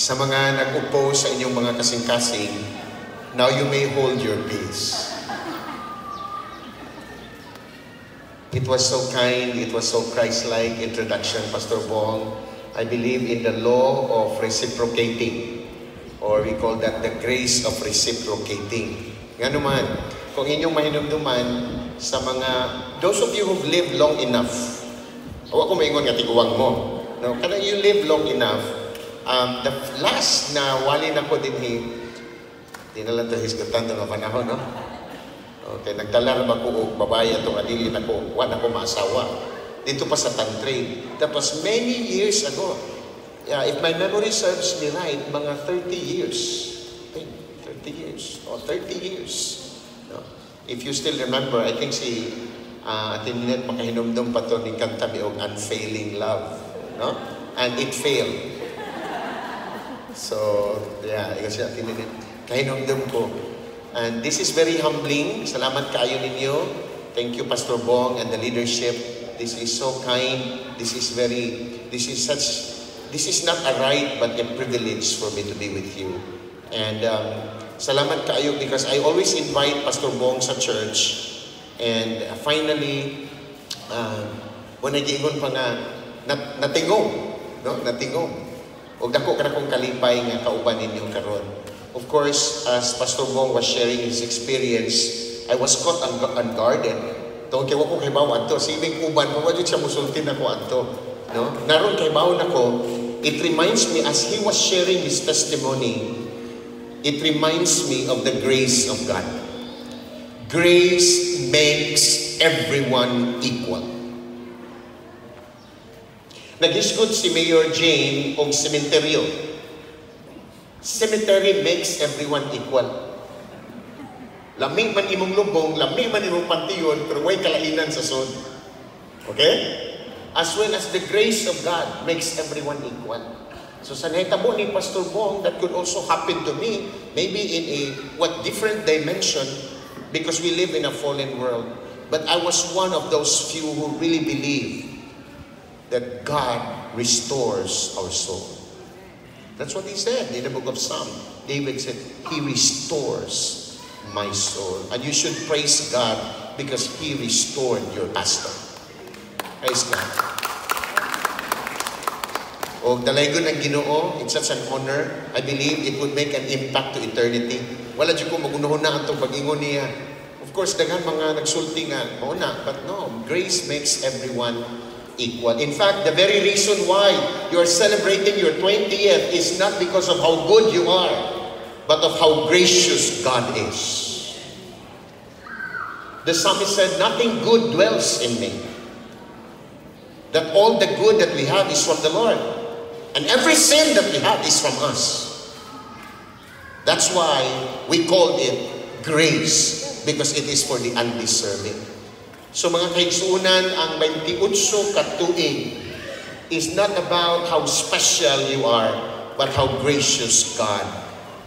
Sa mga nag-upo sa inyong mga kasing-kasing, now you may hold your peace. It was so kind, it was so Christ-like introduction, Pastor Bong. I believe in the law of reciprocating, or we call that the grace of reciprocating. Nga naman, kung inyong mahinumduman sa mga, those of you who've lived long enough, o ako maingon nga tiguwang mo, no? Kada you live long enough, the last na wali na ko din di na lang ito hisgatan ito nga panahon, no? Okay, nagdala na ba ko babae itong adili na ko, wala ko maasawa. Dito pa sa Tantrade. That was many years ago. Yeah, if my memory serves me right, mga 30 years. I think 30 years. Oh, 30 years. No? If you still remember, I think si Ate Ninette makahinumdum pa ito ni kanta mi og Unfailing Love. No? And it failed. So, yeah, ikaw si Ate Ninette. Kahinumdum ko. And this is very humbling. Salamat kaayo ninyo. Thank you, Pastor Bong and the leadership. This is so kind. This is not a right but a privilege for me to be with you. And salamat kaayo because I always invite Pastor Bong sa church. And finally, when nag-iingon pa nga, natingong. No? Natingong. O dako ka na kong kalipay nga kauban ninyo karon. Of course, as Pastor Bong was sharing his experience, I was caught unguarded. Tawag kaya ko kay bawon to. Sibing uban, kung wajud siya musultin ako anto. No? Naroon kay bawon ako, it reminds me, as he was sharing his testimony, it reminds me of the grace of God. Grace makes everyone equal. Naghisgot si Mayor Jane og sementeryo. Cemetery makes everyone equal. Lamig man imong lubong, lamig man imong pantiyon, pero way kalainan sa sod. Okay? As well as the grace of God makes everyone equal. So sa nahitabo ni Pastor Bong, that could also happen to me, maybe in a different dimension, because we live in a fallen world. But I was one of those few who really believe that God restores our soul. That's what he said in the book of Psalm. David said, He restores my soul. And you should praise God because He restored your pastor. Praise God. O dalaygon ng Ginoo, it's such an honor. I believe it would make an impact to eternity. Wala dyan ko magunahon na itong pag-ingon niya. Of course, daghan mga nagsulti nga, mauna. But no, grace makes everyone equal. In fact, the very reason why you are celebrating your 20th is not because of how good you are, but of how gracious God is. The psalmist said, nothing good dwells in me. That all the good that we have is from the Lord. And every sin that we have is from us. That's why we call it grace, because it is for the undeserving. So mga kaigsuunan, ang 28 katuig is not about how special you are, but how gracious God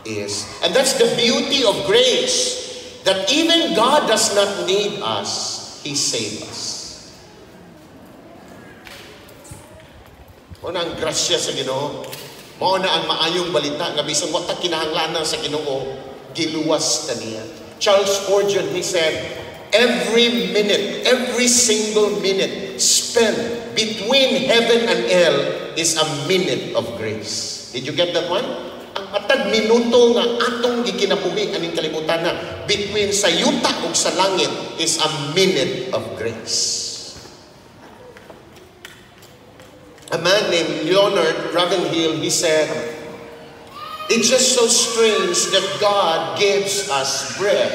is. And that's the beauty of grace, that even God does not need us, He saved us. Muna ang grasya sa Ginoo, muna ang maayong balita, nga bisang wata kinahanglanan sa Ginoo, giluwas ta niya. Charles Spurgeon, he said, every minute, every single minute spent between heaven and hell is a minute of grace. Did you get that one? Ang matag minuto nga atong gikinabuhi aning kalibutan na between sa yuta ug sa langit is a minute of grace. A man named Leonard Ravenhill, he said, it's just so strange that God gives us breath,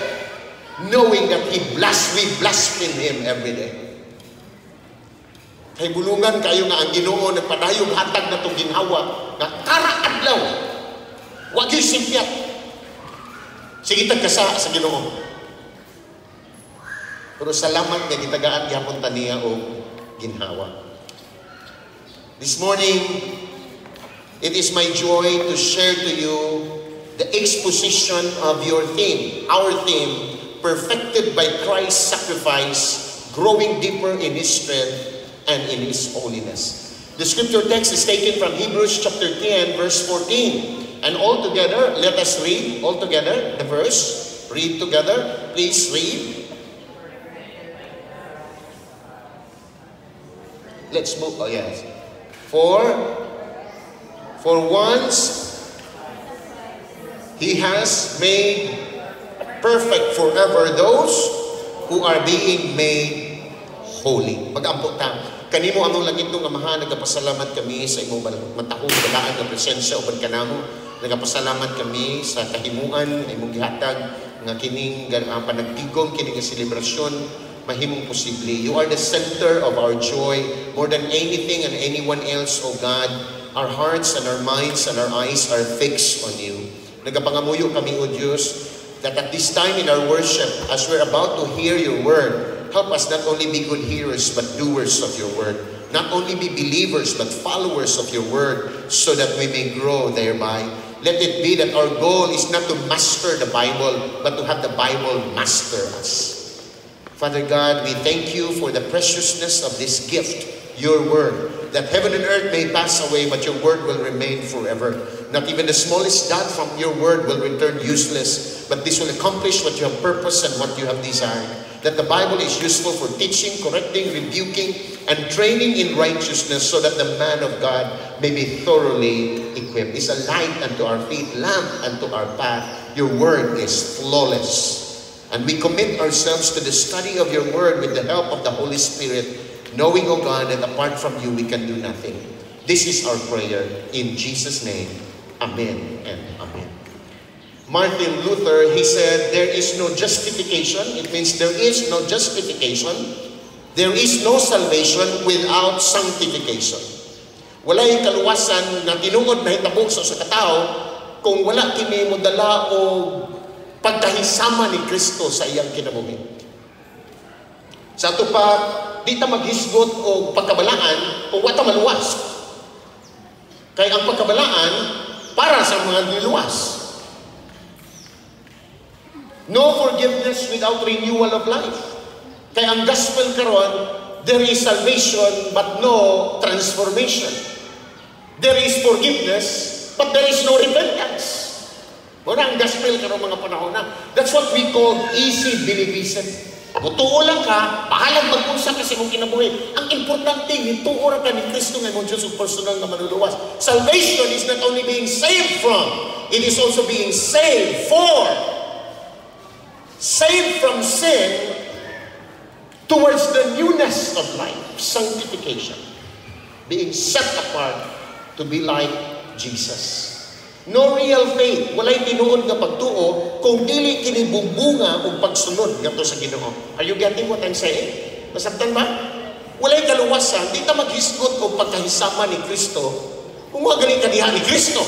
knowing that we blaspheme Him every day. Kay bulungan kayo nga ang Ginoo nagpadayong hatag na itong ginhawa nga kara-adlaw, wag yung simpiat. Sige tagkasa sa Ginoo. Pero salamat nga gitagaan gihapon taniya o ginhawa. This morning, it is my joy to share to you the exposition of your theme, our theme, perfected by Christ's sacrifice, growing deeper in His strength and in His holiness. The scripture text is taken from Hebrews chapter 10, verse 14. And all together, let us read all together the verse. Read together. Please read. Let's move. Oh, yes. For once He has made perfect forever those who are being made holy. Pag-ampo ta. Kanimo among langit ng Amahan, nagapasalamat kami sa imong matahong balaan nga presensya uban kanamo. Nagapasalamat kami sa kahimuan imong gihatag nga kining panagtigom kining selebrasyon mahimong posible. You are the center of our joy more than anything and anyone else, O God. Our hearts and our minds and our eyes are fixed on you. Nagapangamuyo kami, O Diyos, that at this time in our worship, as we're about to hear your word, help us not only be good hearers but doers of your word. Not only be believers but followers of your word, so that we may grow thereby. Let it be that our goal is not to master the Bible, but to have the Bible master us. Father God, we thank you for the preciousness of this gift, your word, that heaven and earth may pass away, but your word will remain forever. Not even the smallest dot from your word will return useless, but this will accomplish what you have purposed and what you have desired. That the Bible is useful for teaching, correcting, rebuking, and training in righteousness, so that the man of God may be thoroughly equipped. It's a light unto our feet, lamp unto our path. Your word is flawless. And we commit ourselves to the study of your word with the help of the Holy Spirit, knowing, O God, that apart from you we can do nothing. This is our prayer in Jesus' name. Amen and amen. Martin Luther, he said, there is no justification. It means there is no justification. There is no salvation without sanctification. Walay kaluwasan na tinuod na hitabo sa katao kung wala kini mo dala o pagkahisama ni Kristo sa iyang kinabuhi. Sa ato pa, di ta maghisgot o pagkabalaan kung wata maluwas. Kaya ang pagkabalaan para sa mga niluwas. No forgiveness without renewal of life. Kaya ang gospel karon, there is salvation but no transformation. There is forgiveness but there is no repentance. Wala ang gospel karon mga panahon na. That's what we call easy believism. Mutuo lang ka, pahalag mag-unsa kasi mong kinabuhi. Ang importante, nituo ra ka ni Kristo nga mong Diyos o personal na manuluwas. Salvation is not only being saved from, it is also being saved for. Saved from sin towards the newness of life, sanctification. Being set apart to be like Jesus. No real faith, walay tinuod nga pagtuo kung dili kini bumbunga og pagsunod ngadto sa Ginoo. Are you getting what I'm saying? Masabtan ba? Walay kaluwasan, di ta maghisgot og pagkahisama ni Kristo kung wa gali ka diha ni Kristo.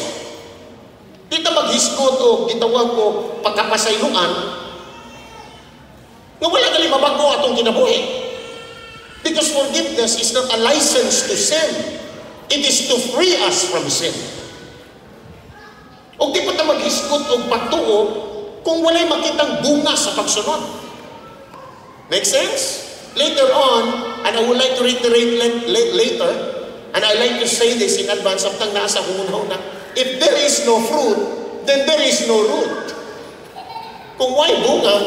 Di ta maghisgot og gitawag ko pagkapasayloan nga wala gali mabago atong kinabuhi. Because forgiveness is not a license to sin. It is to free us from sin. O di pa ta maghisgot o pagtuo kung walay makitang bunga sa pagsunod. Make sense? Later on, and I would like to reiterate later, and I like to say this in advance, samtang nasa kumunaw na, if there is no fruit, then there is no root. Kung walay bunga,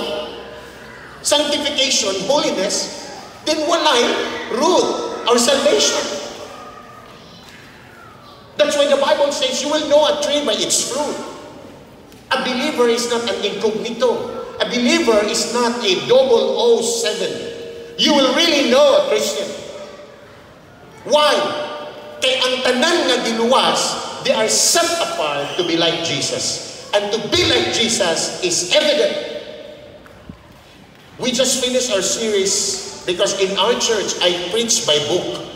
sanctification, holiness, then walay root or salvation. That's why the Bible says you will know a tree by its fruit. A believer is not an incognito. A believer is not a 007. You will really know a Christian. Why? Kay ang tanan nga diluwas, they are set apart to be like Jesus. And to be like Jesus is evident. We just finished our series because in our church, I preach by book.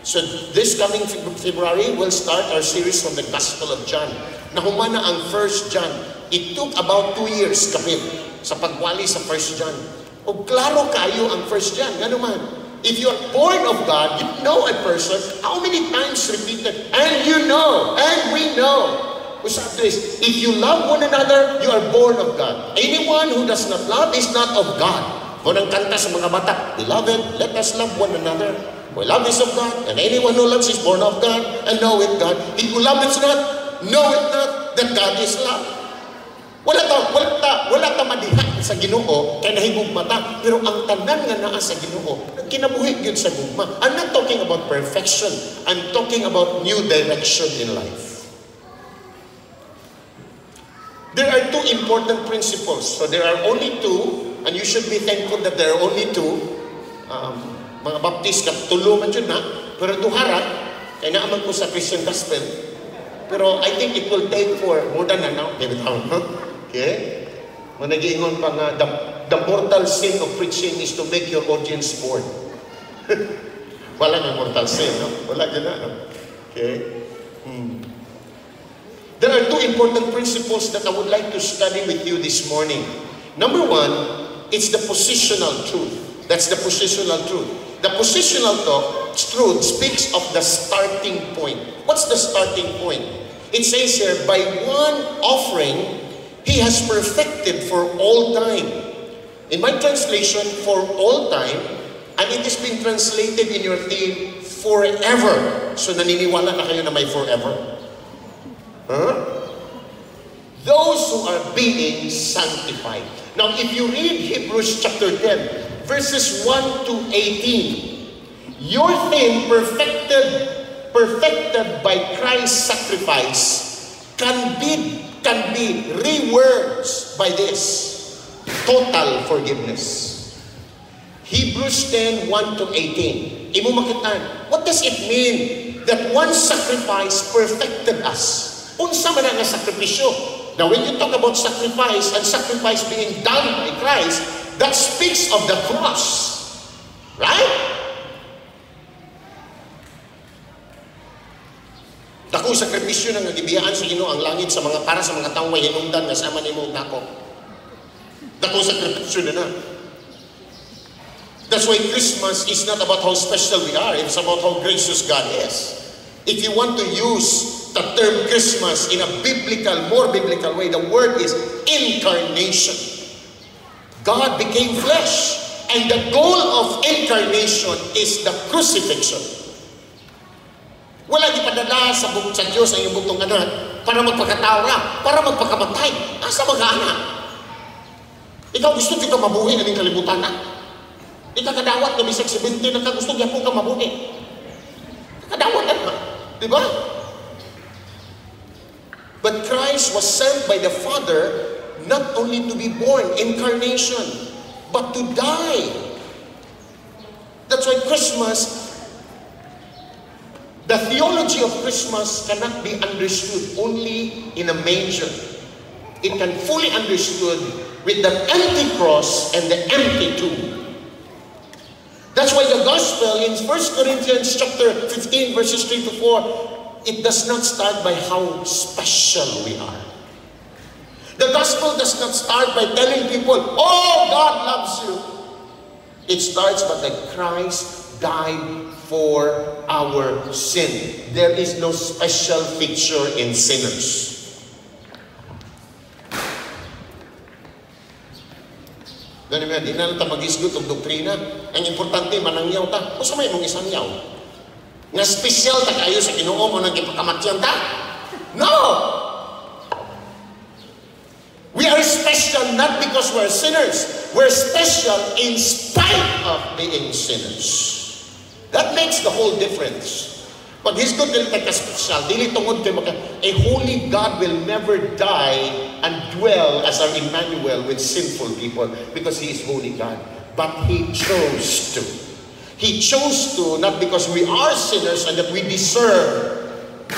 So this coming February, we'll start our series from the Gospel of John. Nahumana ang 1 John. It took about 2 years kapit sa pagwali sa 1 John. O klaro kayo ang 1 John. Nga naman, if you are born of God, you know a person, how many times repeated, and you know, and we know. If you love one another, you are born of God. Anyone who does not love is not of God. Kung ang kanta sa mga bata, Beloved, let us love one another. For love is of God, and anyone who loves is born of God, and knoweth God. He who loveth not, knoweth not that God is love. Wala ta madiha sa Ginoo kay nahimog mata, pero ang tanan nga naa sa Ginoo kinabuhi gyud sa gugma. I'm not talking about perfection. I'm talking about new direction in life. There are two important principles. So there are only two, and you should be thankful that there are only two. Mga Baptist katulungan yun na, pero duhara, kaya naaman ko sa Christian Gospel, pero I think it will take for more than an hour. Okay? Managingon pa nga, the mortal sin of preaching is to make your audience bored. Wala nga mortal sin, no? Wala dyan na, no? Okay? There are two important principles that I would like to study with you this morning. Number one, it's the positional truth. That's the positional truth. The positional truth speaks of the starting point. What's the starting point? It says here, by one offering, He has perfected for all time. In my translation, for all time, and it has been translated in your theme, forever. So naniniwala na kayo na may forever? Huh? Those who are being sanctified. Now, if you read Hebrews chapter 10, verses 1 to 18, your theme, perfected by Christ's sacrifice, can be rewords by this: total forgiveness. Hebrews 10, 1 to 18. Imo makitaan, what does it mean that one sacrifice perfected us? Unsa man nga sakripisyo? Now, when you talk about sacrifice and sacrifice being done by Christ, that speaks of the cross. Right? Dakong sakripisyo na nagibiyaan sa Ginoo ang langit sa mga para sa mga tawo way hinungdan nga sama nimo ug nako. Dakong sakripisyo na. That's why Christmas is not about how special we are. It's about how gracious God is. If you want to use the term Christmas in a more biblical way, the word is incarnation. God became flesh. And the goal of incarnation is the crucifixion. Wala ipadala sa Diyos ang iyong bugtong anak para magpakatawa, para magpakamatay. Asa mag-anak? Ikaw gusto ka mabuhi na ng kalibutan na? Ikaw kadawat na bisag 70 na ka gusto ka mabuhi. Kadawat na. Diba? But Christ was sent by the Father not only to be born, incarnation, but to die. That's why Christmas, the theology of Christmas cannot be understood only in a manger. It can fully understood with the empty cross and the empty tomb. That's why the gospel in 1 Corinthians chapter 15 verses 3 to 4, it does not start by how special we are. The gospel does not start by telling people, oh, God loves you. It starts by that Christ died for our sin. There is no special feature in sinners. Ganun yan, di na lang mag-isgot ang doktrina. Ang importante, manangyaw ta. O sa may mong isang yaw? Nga special ta kayo sa Ginoo mo nang ipakamatyan ta? No! We are special not because we're sinners. We're special in spite of being sinners. That makes the whole difference. Pag His good dili ka special, dili tungod kay a holy God will never die and dwell as our Emmanuel with sinful people because He is holy God. But He chose to. He chose to, not because we are sinners and that we deserve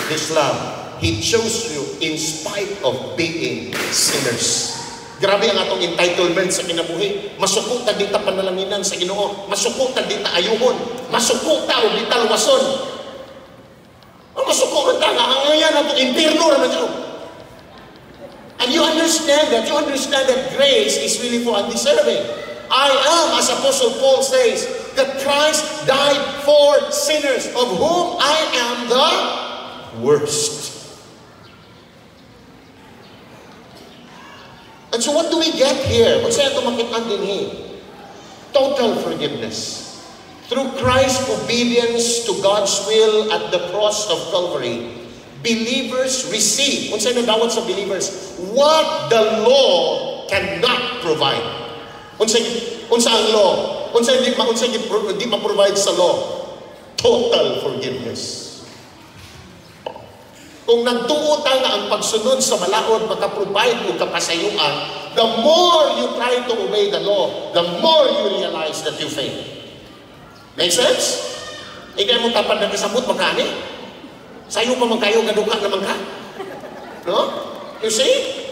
His love. He chose to in spite of being sinners. Grabe ang atong entitlement sa kinabuhi. Masuko ta dita panalanginan sa Ginoo. Masuko ta dita ayuhon. Masuko ta o dita luwason. O masuko ta nga ang ayan atong impierno ra man. And you understand that grace is really for undeserving. I am, as Apostle Paul says, that Christ died for sinners, of whom I am the worst. And so what do we get here? What's that to makitaan din here? Total forgiveness. Through Christ's obedience to God's will at the cross of Calvary, believers receive, unsay nadawat sa believers, what the law cannot provide. Unsa ang law? Unsa di ma-provide sa law? Total forgiveness. Kung nagtuo ta nga ang pagsunod sa balaod maka-provide og kapasayuan, the more you try to obey the law, the more you realize that you fail. Make sense? Ikaw mo tapad na kasabot magkani? Sayo pa man kayo gaduka naman ka? No? You see?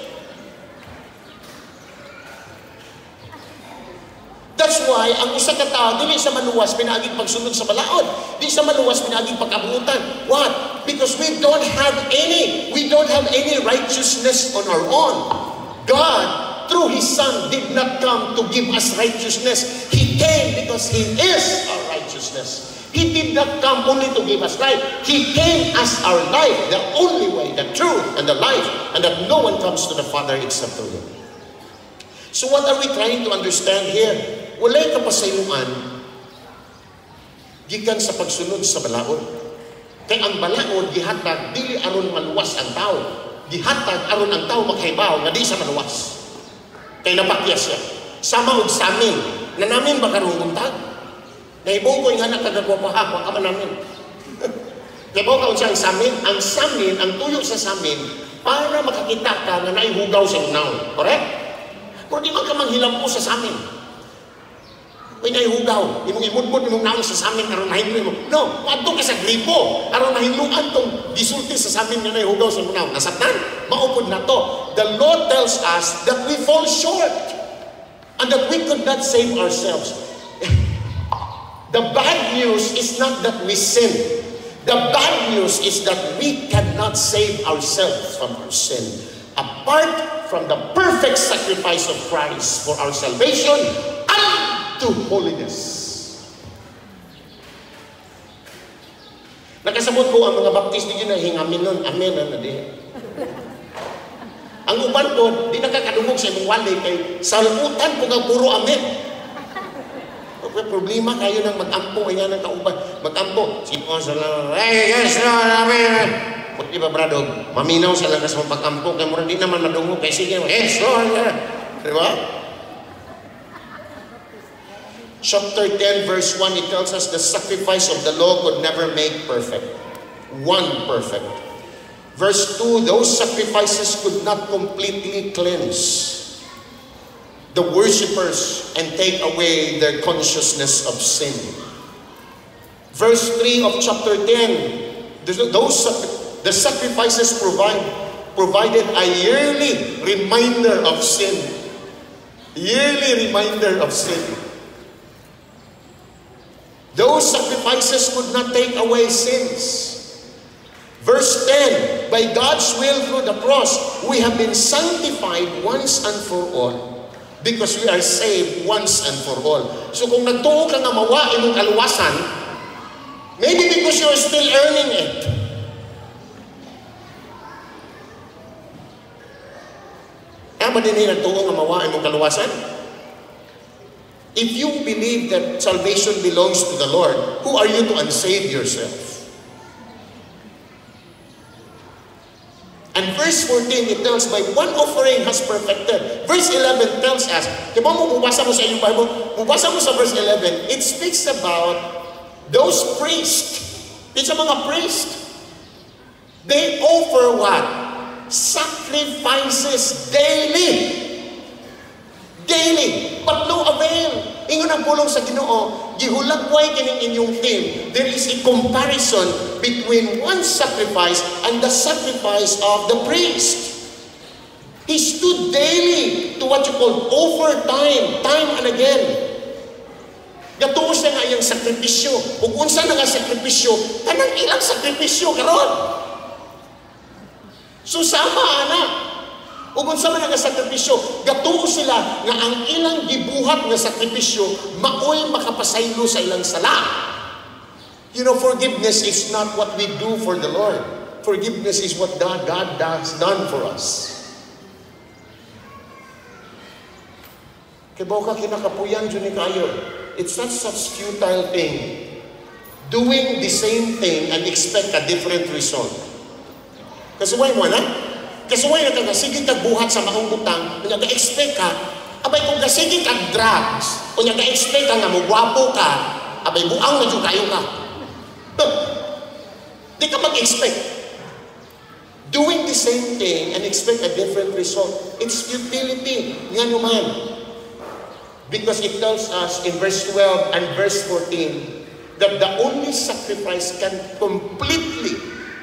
That's why, ang usa ka tao, dili sa maluwas, pinaaging pagsunod sa balaod. Di sa maluwas, pinaaging pagkabutan. What? Because we don't have any righteousness on our own. God, through His Son, did not come to give us righteousness. He came because He is our righteousness. He did not come only to give us life. He came as our life, the only way, the truth, and the life, and that no one comes to the Father except through Him. So what are we trying to understand here? Walay kapasayuan gikan sa pagsunod sa balaod. Kay ang balaod gihatag dili aron maluwas ang tao. Gihatag aron ang tao makahibaw nga di sa maluwas. Kay napakyas siya. Sama og samin, na namin ba karong buntag? Naibong ko yung anak kagagwapaha, wa ka man namin. Naibong ka unsang samin, ang samin, ang tuyo sa samin, para makakita ka na naihugaw sa unaw. Correct? Pero di man ka manghilampo sa samin. May naihugaw, imong imudmod, imong naong sa samin, karon nahinglo mo. No, adto ka sa gripo, karon nahingluan tong gisulti sa samin nga naihugaw sa unaw. Nasatnan, maupod na to. The law tells us that we fall short and that we could not save ourselves. The bad news is not that we sin. The bad news is that we cannot save ourselves from our sin. Apart from the perfect sacrifice of Christ for our salvation unto holiness. Nakasabot ko ang mga baptist di na hingamin nun. Amen. Ang uban ko, di nakakadungog sa imong wali kay salutan ko kang puro amen. Problema kayo ng mag-ampo, kaya ng kauban. Mag-ampo. Sino sa lang, yes, Lord, amen. Di ba, brado? Maminaw sa lakas ng pag-ampo. Kaya mura di naman madungog. Kaya sige, yes, Lord. Di ba? Chapter 10, verse 1, it tells us the sacrifice of the law could never make perfect. One perfect. Verse 2, those sacrifices could not completely cleanse the worshippers and take away their consciousness of sin. Verse 3 of chapter 10, the sacrifices provided a yearly reminder of sin. Yearly reminder of sin. Those sacrifices could not take away sins. Verse 10, by God's will through the cross, we have been sanctified once and for all. Because we are saved once and for all. So kung nagtuo ka nga mawa imong kaluwasan, maybe because you are still earning it. Ba din nagtuo nga mawa imong kaluwasan? If you believe that salvation belongs to the Lord, who are you to unsave yourself? And verse 14, it tells, by one offering has perfected. Verse 11 tells us, diba mo, mubasa mo sa inyong Bible, mubasa mo sa verse 11, it speaks about those priests. It's a mga priests. They offer what? Sacrifices daily. Daily. But no avail. Ingon ang pulong sa Ginoo, gihulagway kining inyong team. There is a comparison between one sacrifice and the sacrifice of the priest. He stood daily to what you call overtime, time and again. Gatuo siya nga iyang sakripisyo. Ug unsa na nga sakripisyo, kanang ilang sakripisyo karon. Susama ana. Ug unsa man nga sakripisyo, gatuo sila nga ang ilang gibuhat nga sakripisyo maoy makapasaylo sa ilang sala. You know, forgiveness is not what we do for the Lord. Forgiveness is what God has done for us. Kaya ba ka kinakapuyan dyan ni kayo? It's not such futile thing. Doing the same thing and expect a different result. Kasuway mo na? Kasuway na ka, sige kagbuhat sa maong butang, nag-expect ka, abay kung kasige kag drugs, o nag-expect ka nga mo, gwapo ka, abay buang na dyan kayo ka. Di ka mag-expect. Doing the same thing and expect a different result, it's futility. Nga naman. Because it tells us in verse 12 and verse 14 that the only sacrifice can completely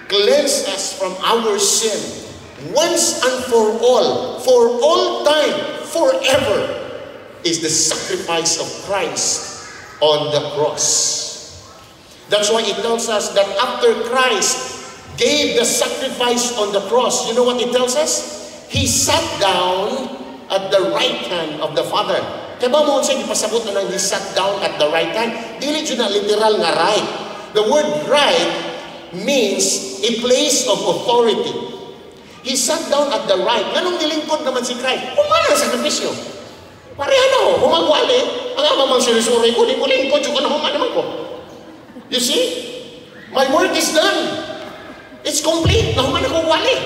cleanse us from our sin once and for all time, forever, is the sacrifice of Christ on the cross. That's why it tells us that after Christ gave the sacrifice on the cross, you know what it tells us? He sat down at the right hand of the Father. Kaya ba mo siya ipasabot na he sat down at the right hand? Dili yun na literal nga right. The word right means a place of authority. He sat down at the right. Ganong nilingkod naman si Christ. Umana sa sakripisyo. Pareha na ho, humagwali. Ang amamang sinusuray ko, di ko lingkod, yung kanahuma naman ko. You see? My work is done. It's complete. Nahuman ako wali.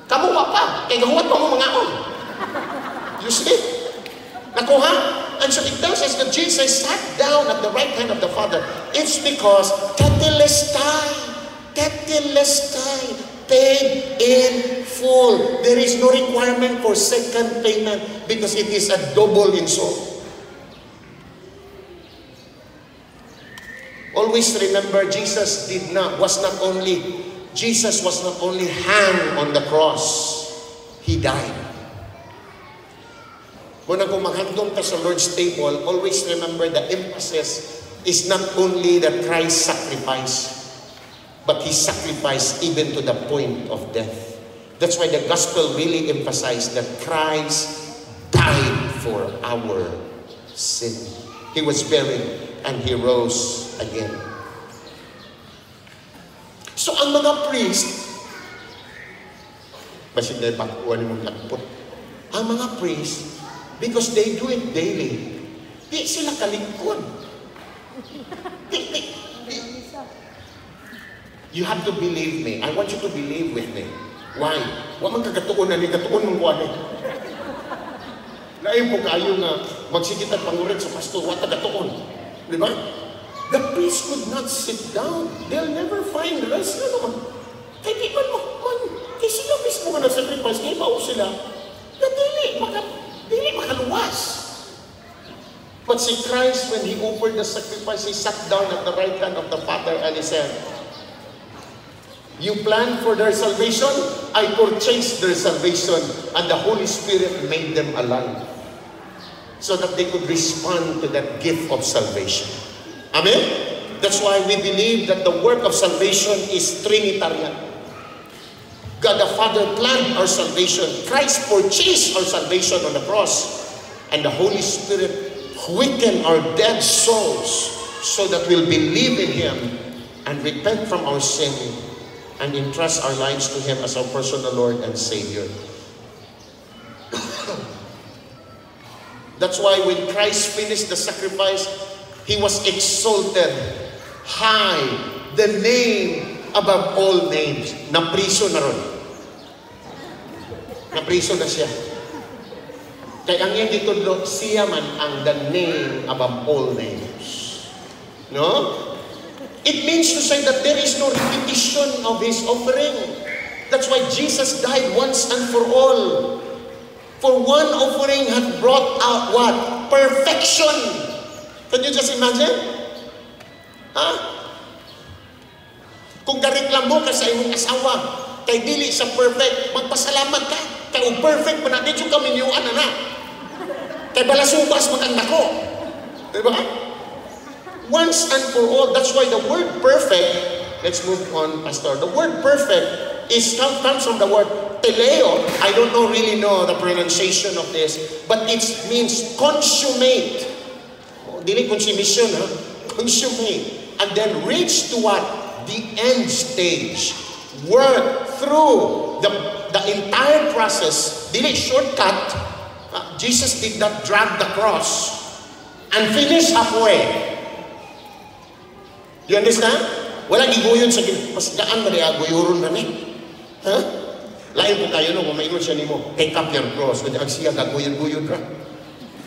Kamuha pa. Kaya gahuwat pa mo mga on. You see? Nakuha? And so it tells us that Jesus sat down at the right hand of the Father. It's because tetelestai, paid in full. There is no requirement for second payment because it is a double insult. Always remember, Jesus was not only hung on the cross, He died. When kung maghandong ka sa Lord's table, always remember the emphasis is not only that Christ sacrificed, but He sacrificed even to the point of death. That's why the gospel really emphasized that Christ died for our sin. He was buried and He rose again. So ang mga priest, basin na bakuan mong lakpot, ang mga priest, because they do it daily, di sila kalingkod. You have to believe me. I want you to believe with me. Why? Wa man kagatuon na ni katuon mong kuan eh. Lain po kayo nga magsigitan pangurit sa pastor, wa kagatuon. Di ba? The priest could not sit down. They'll never find rest. Ano naman? Kaya di man kaya sila mismo nga na-sacrifice, kaya mao sila na dili makaluwas. But si Christ, when He offered the sacrifice, He sat down at the right hand of the Father and He said, you planned for their salvation, I purchased their salvation, and the Holy Spirit made them alive so that they could respond to that gift of salvation. Amen? That's why we believe that the work of salvation is Trinitarian. God the Father planned our salvation. Christ purchased our salvation on the cross. And the Holy Spirit quickened our dead souls so that we'll believe in Him and repent from our sin and entrust our lives to Him as our personal Lord and Savior. That's why when Christ finished the sacrifice, He was exalted high, the name above all names. Napriso na ron. Napriso na siya. Kaya ang yung ditudlo, siya man ang the name above all names. No? It means to say that there is no repetition of His offering. That's why Jesus died once and for all. For one offering had brought out what? Perfection. Can you just imagine? Ha? Kung gareklamo ka sa iyong asawa, kay dili sa perfect, magpasalamat ka. Kay perfect pa na, dito ka minyuan na. Kay balasubas maganda ko. Diba? Once and for all, that's why the word perfect, let's move on, Pastor. The word perfect comes from the word teleo. I don't really know the pronunciation of this, but it means consummate. Dili consummation, ha? Consummate. And then reach to what? The end stage. Work through the entire process. Dili shortcut. Jesus did not drag the cross. and finish halfway. You understand? Wala giguyon sa mas gaan ba niya guyuron na ni? Ha? Lain po kayo no, maingon siya nimo. Take up your cross. Kung siya gaguyon-guyon ka.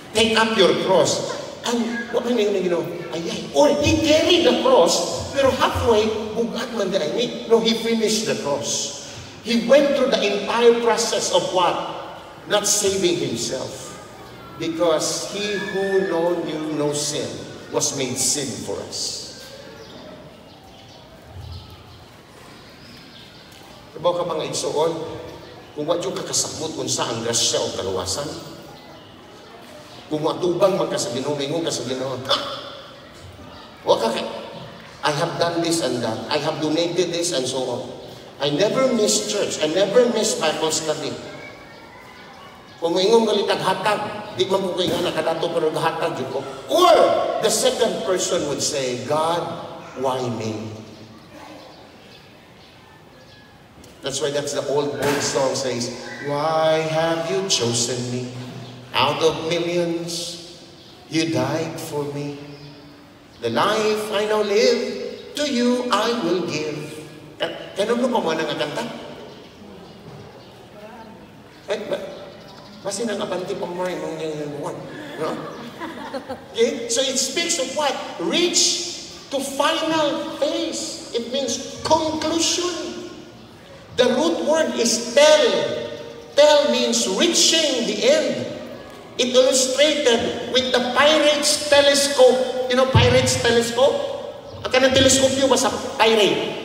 Take up your cross. And what I mean, ayay. Or he carried the cross, pero halfway, bugat man din ay. No, he finished the cross. He went through the entire process of what? Not saving himself. Because he who knew no sin was made sin for us. Kabaw ka mga igsoon, kung wadyo ka kasabot kung saan grasya o kaluwasan, kung matubang magkasabinumingon kasabinumingon, waka ka, I have done this and that, I have donated this and so on. I never miss church, I never miss Bible study. Kung ingong galitag hatag, di man po kayo nga nakadato pero gahatag yun ko. Or, the second person would say, God, why me? That's why that's the old song says, why have you chosen me? Out of millions, you died for me. The life I now live, to you I will give. Kanong pa mo nang kanta? Basi nang abanti pa mo yung one. No? Okay? So it speaks of what? Reach to final phase. It means conclusion. The root word is tell. Tell means reaching the end. It illustrated with the Pirates telescope. You know Pirates telescope? Ang kanang telescope yun ba sa pirate?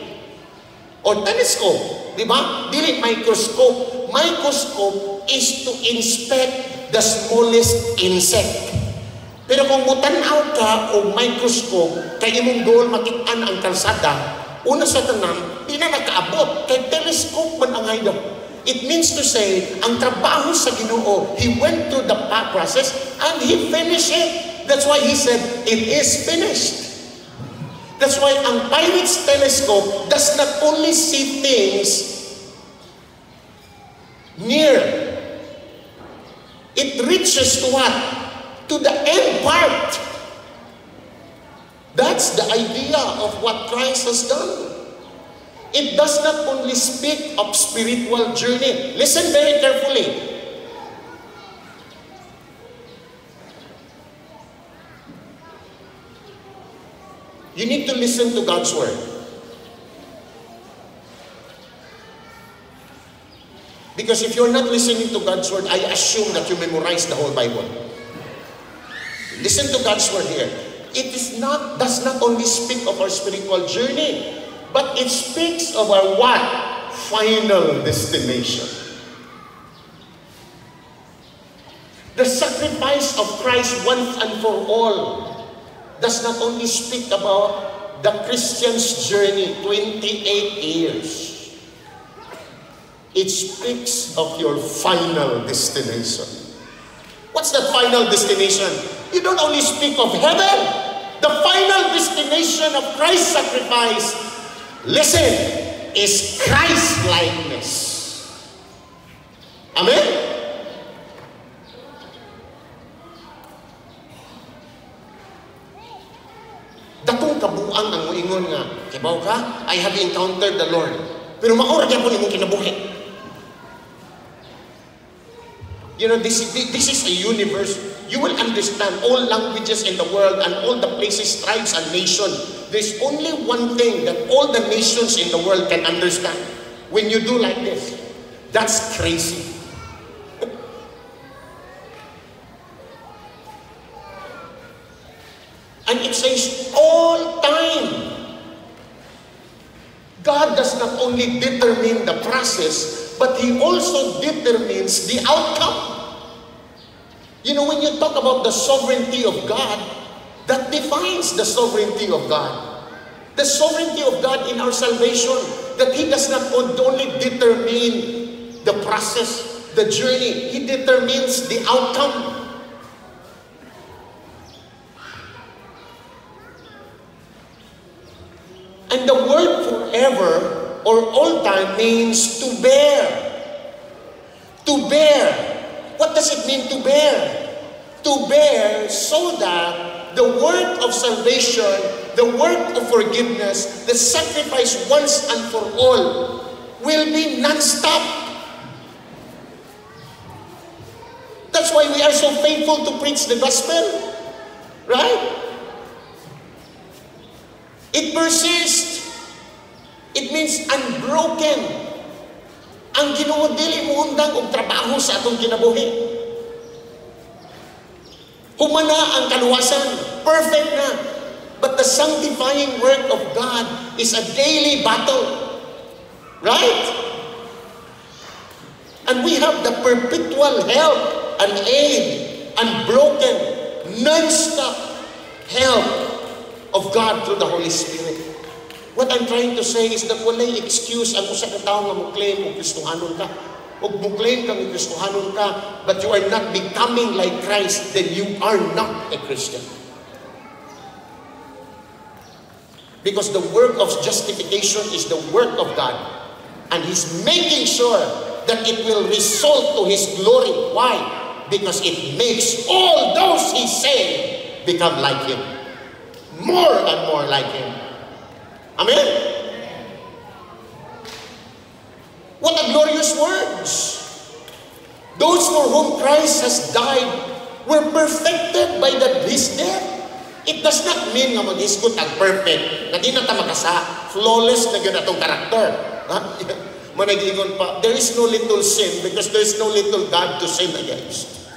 O telescope, di ba? Dili microscope. Microscope is to inspect the smallest insect. Pero kung mutanaw ka o microscope, kay imong goal makit-an ang kalsada, una sa tanang, di na nakaabot. Kay telescope man ang hayop. It means to say, ang trabaho sa Ginoo, He went through the process and He finished it. That's why He said, it is finished. That's why ang Pirates telescope does not only see things near. It reaches to what? To the end part. That's the idea of what Christ has done. It does not only speak of spiritual journey. Listen very carefully. You need to listen to God's word. Because if you're not listening to God's word, I assume that you memorize the whole Bible. Listen to God's word here. It does not only speak of our spiritual journey, but it speaks of our what? Final destination. The sacrifice of Christ once and for all does not only speak about the Christian's journey, 28 years. It speaks of your final destination. What's that final destination? You don't only speak of heaven. The final destination of Christ's sacrifice, listen, is Christ-likeness. Amen? Dakong kabuang ang muingon nga, kibaw ka, I have encountered the Lord. Pero maura niya po ni mong kinabuhi. You know, this is a universe. You will understand all languages in the world and all the places, tribes, and nations. There's only one thing that all the nations in the world can understand. When you do like this, that's crazy. And it says all time. God does not only determine the process, but He also determines the outcome. You know, when you talk about the sovereignty of God, that defines the sovereignty of God. The sovereignty of God in our salvation, that He does not only determine the process, the journey, He determines the outcome. And the word forever or all time means to bear. To bear. What does it mean to bear? to bear so that the work of salvation, the work of forgiveness, the sacrifice once and for all will be non-stop. That's why we are so faithful to preach the gospel. Right? It persists. It means unbroken. Ang Ginoo dili mo undang og trabaho sa atong kinabuhi. Humana ang kaluwasan, perfect na. But the sanctifying work of God is a daily battle. Right? And we have the perpetual help and aid, unbroken, non-stop help of God through the Holy Spirit. What I'm trying to say is that walay excuse ang usa ka tawo nga mo-claim og Kristohanon ka. Og mo-claim kang Kristohanon ka, but you are not becoming like Christ, then you are not a Christian. Because the work of justification is the work of God. And He's making sure that it will result to His glory. Why? Because it makes all those He saved become like Him. More and more like Him. Amen? What a glorious words! Those for whom Christ has died were perfected by His death. It does not mean nga mag-isgot ang perfect, na di na ta makasa, flawless na gano'n atong karakter. Managingon pa, there is no little sin because there is no little God to sin against.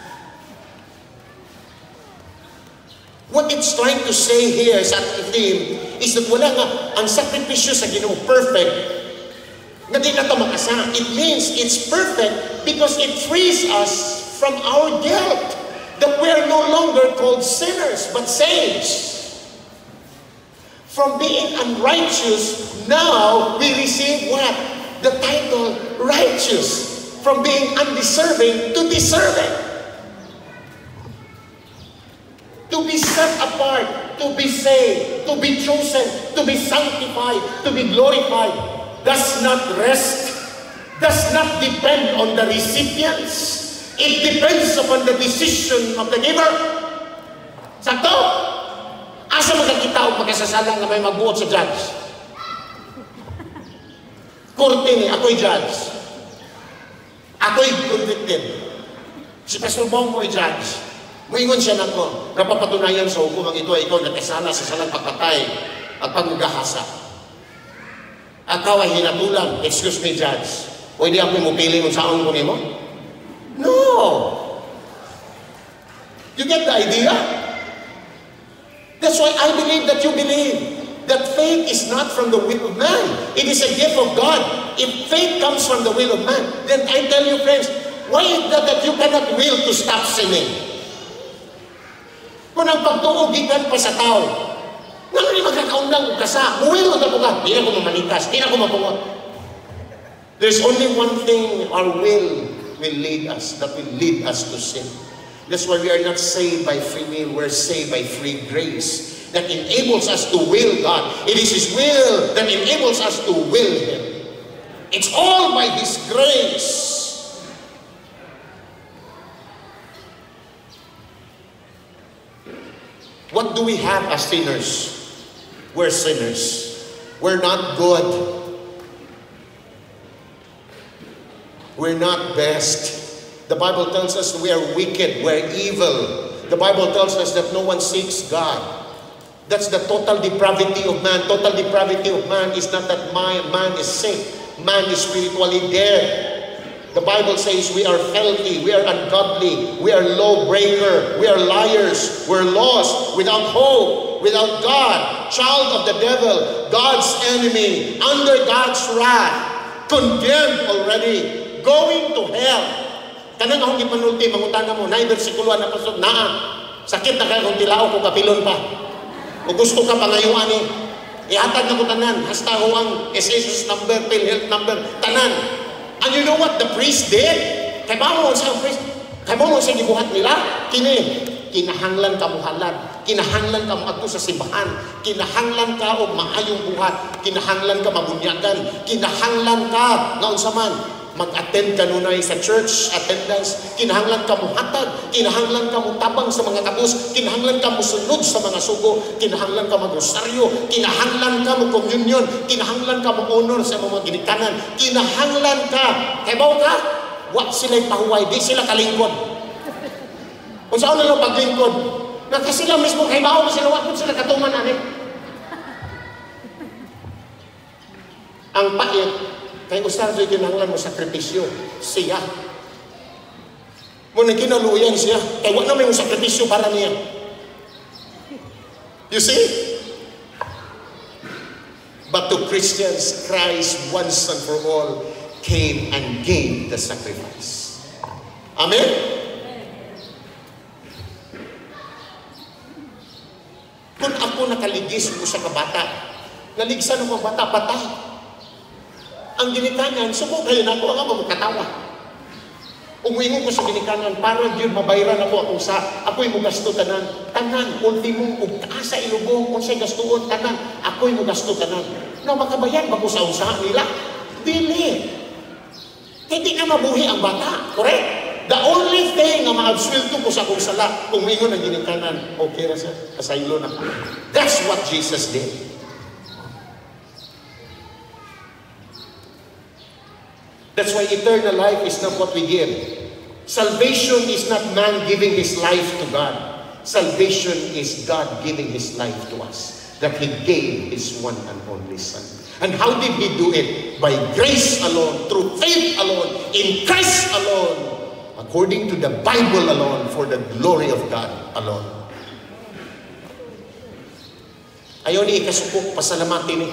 What it's trying to say here sa theme is that wala nga, ang sakripisyo sa Ginoo perfect, na di na ito makasa. It means it's perfect because it frees us from our guilt. That we are no longer called sinners, but saints. From being unrighteous, now we receive what? The title righteous. From being undeserving to deserving. To be set apart, to be saved, to be chosen, to be sanctified, to be glorified, does not rest, does not depend on the recipients. It depends upon the decision of the giver. Sakto? Asa magkakita o magkasasala na may magbuot sa judge? Korte ni, ako'y judge. Ako'y convicted. Si Pastor Bong mo'y judge. Moingon siya na ko, napapatunayan sa hukumang ito ay ikaw nakasala sa salang pagpatay at pagmugahasa. Akaw ay hinatulan, excuse me judge, o hindi ako mupili kung saan ko mo? No! You get the idea? That's why I believe that you believe that faith is not from the will of man. It is a gift of God. If faith comes from the will of man, then I tell you friends, why is that you cannot will to stop sinning? Kung ang pagtuog gikan pa sa tao, nga rin magkakaundang kasa, will na po ka, di na ko mamanikas, di na ko mapungot. There's only one thing our will lead us, that will lead us to sin. That's why we are not saved by free will, we're saved by free grace that enables us to will God. It is His will that enables us to will Him. It's all by His grace. What do we have as sinners? We're sinners. We're not good. We're not best. The Bible tells us we are wicked, we're evil. The Bible tells us that no one seeks God. That's the total depravity of man. Total depravity of man is not that man is sick. Man is spiritually dead. The Bible says we are filthy, we are ungodly, we are lawbreaker, we are liars, we're lost, without hope, without God, child of the devil, God's enemy, under God's wrath, condemned already, going to hell. Kanang akong ipanulti, mangutana mo, na versikulo na pasok, sakit na kaya kung tilao ko kapilon pa. O gusto ka pangayuan eh. Ihatag na ko tanan, hasta ko ang SSS number, PhilHealth number, tanan. And you know what the priest did? Kaya mo sa priest, kaya mo sa gibuhat nila, kinahanglan ka mo halad, kinahanglan ka mo ato sa simbahan, kinahanglan ka og maayong buhat, kinahanglan ka mabunyagan, kinahanglan ka nga unsa man mag-attend ka nunay sa church attendance, kinahanglan ka mo hatag, kinahanglan ka mo tabang sa mga kabus, kinahanglan ka mo sunod sa mga sugo, kinahanglan ka mag-rosaryo, kinahanglan ka mo communion, kinahanglan ka mo honor sa mga ginikanan, kinahanglan ka, kebaw ka, wa sila'y pahuway, di sila kalingkod. Kung saan na lang paglingkod, na kasi sila mismo kaibaw na sila, wakot sila katuman, Ang pait, kay usado yung kinahanglan mo sakripisyo, siya. Muna kinaluyan siya, kaya wala naman yung sakripisyo para niya. You see? But to Christians, Christ once and for all came and gave the sacrifice. Amen? Kung ako nakaligis ko sa kabata, naligsan ako bata, patay. Ang ginikanan, subo kayo na ako, ang makatawa. Umuingon ko sa ginikanan, para yun mabayran ako akong sa, ako'y mo gasto tanan. Tanan, ultimo, ug asa ilubong, kung sa'y gastuon, tanan, ako'y mo gasto tanan. No, makabayan ba ko sa usaha nila? Dili. Hindi na mabuhi ang bata, correct? The only thing na ma-absuelto ko sa akong sala, kung maingon ang ginikanan, okay ra siya, kasaylo na. That's what Jesus did. That's why eternal life is not what we give. Salvation is not man giving his life to God. Salvation is God giving his life to us. That he gave his one and only Son. And how did he do it? By grace alone, through faith alone, in Christ alone, according to the Bible alone, for the glory of God alone. Ayaw ni ikasupok, pasalamatin ni.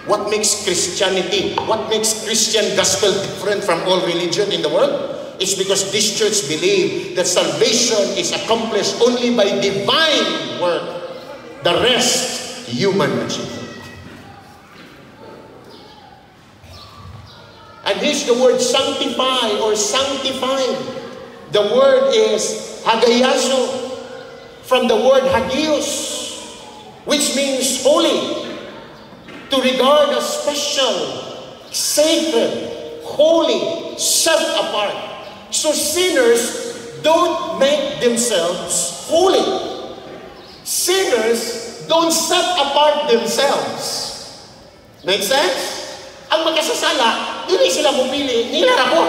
What makes Christianity, what makes Christian gospel different from all religion in the world? It's because this church believe that salvation is accomplished only by divine work. The rest, human achievement. And here's the word sanctify or sanctified. The word is hagayazo, from the word hagios, which means holy. To regard as special, sacred, holy, set apart. So sinners don't make themselves holy. Sinners don't set apart themselves. Make sense? Ang magkasasala, hindi sila pumili, nila ako.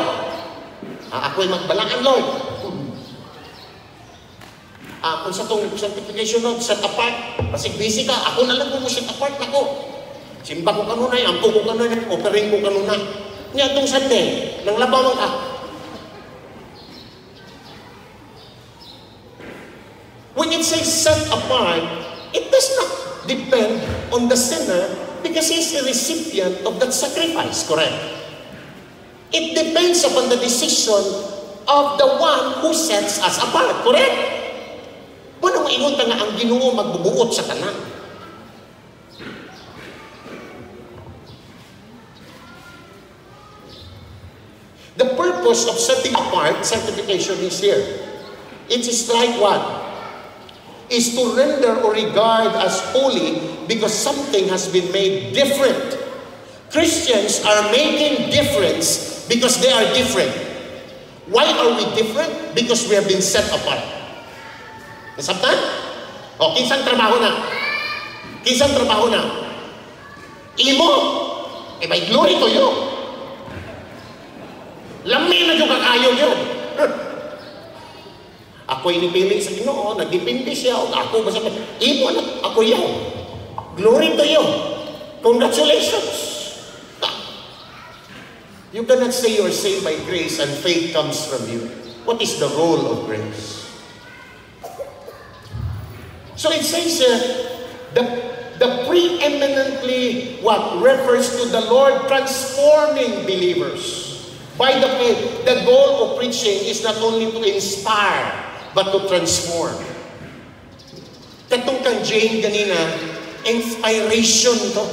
Ako'y magbalangan, Lord. Kung sa itong sanctification, Lord, set apart. Kasi busy ka, ako na lang kung set apart na ko. Simba ko kanunay, ampo ko kanunay, offering ko kanunay. Nga itong Sunday, nang labawan ka. When it says set apart, it does not depend on the sinner because he's a recipient of that sacrifice, correct? It depends upon the decision of the one who sets us apart, correct? Paano maingon ta nga ang Ginoo magbubuot sa tanan? The purpose of setting apart, sanctification is here. It is like what? Is to render or regard as holy because something has been made different. Christians are making difference because they are different. Why are we different? Because we have been set apart. Nasabtan? O, kinsang trabaho na? Kinsang trabaho na? Imo, may glory to you. Lamin na yung kakayo yun. Ako'y inipili sa Ginoo, nagdipindi siya, o ako basta, imo na, ako yun. Glory to you. Congratulations. You cannot say you're saved by grace and faith comes from you. What is the role of grace? So it says the preeminently what refers to the Lord transforming believers. By the faith, the goal of preaching is not only to inspire, but to transform. Katong kang Jane kanina, inspiration to.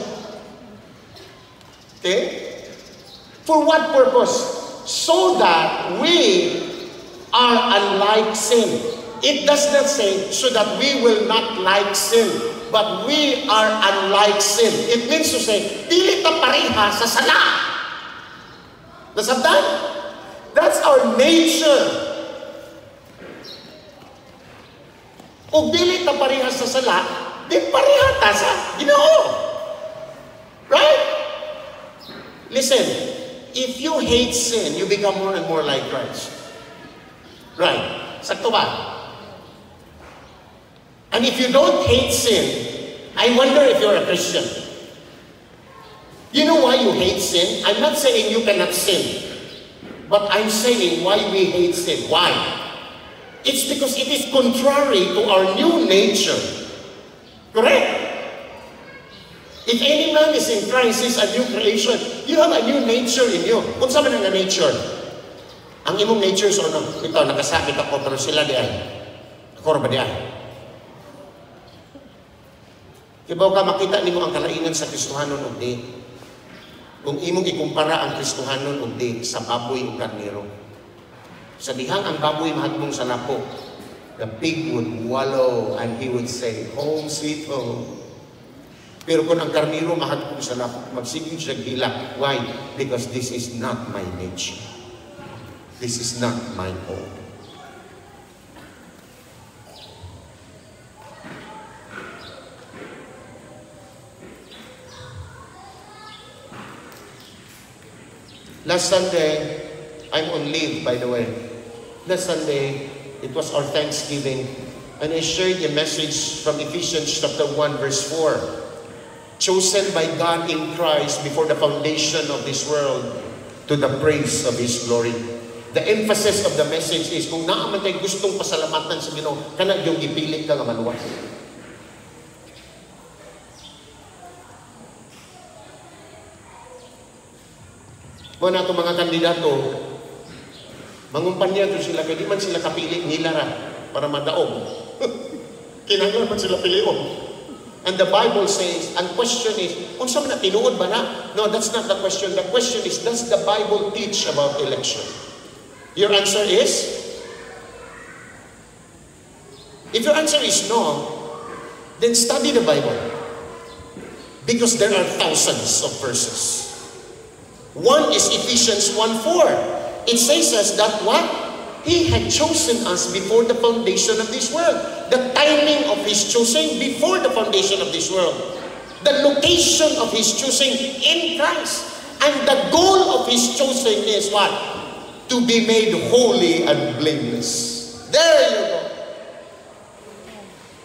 Okay? For what purpose? So that we are unlike sin. It does not say, so that we will not like sin, but we are unlike sin. It means to say, dili ta pareha sa sala. Nasabtan? That's our nature. Kung dili ta parehas sa sala, di pareha ta sa Ginoo. Right? Listen, if you hate sin, you become more and more like Christ. Right? Sakto ba? And if you don't hate sin, I wonder if you're a Christian. You know why you hate sin? I'm not saying you cannot sin. But I'm saying why we hate sin. Why? It's because it is contrary to our new nature. Correct? If any man is in Christ, is a new creation. You have a new nature in you. Kung saan man ang nature? Ang imong nature so ano? Ito, nakasakit ako pero sila di ay. Ako ba di ay? Kibaw ka makita nimo ang kalainan sa Kristohanon o di. Kung imong ikumpara ang Kristohanon o di sa baboy o karnero. Sa dihang ang baboy mahadmong sa lapo, the pig would wallow and he would say, home sweet home. Pero kung ang karnero mahadmong sa lapo, magsiging siya gila. Why? Because this is not my nature. This is not my home. Last Sunday, I'm on leave, by the way. Last Sunday, it was our Thanksgiving, and I shared a message from Ephesians chapter 1, verse 4. Chosen by God in Christ before the foundation of this world to the praise of His glory. The emphasis of the message is, kung naaman tayo gustong pasalamatan sa Ginoo, kana yung ipilit ka nga maluwas. Mga nato mga kandidato, mangumpanya to sila, kaya di man sila kapili nila ra para madaog. Kinahanglan man sila pilion. And the Bible says, and question is, unsa man na tinuod ba na? No, that's not the question. The question is, does the Bible teach about election? Your answer is? If your answer is no, then study the Bible. Because there are thousands of verses. One is Ephesians 1:4. It says us that what? He had chosen us before the foundation of this world. The timing of His choosing before the foundation of this world. The location of His choosing in Christ. And the goal of His choosing is what? To be made holy and blameless. There you go.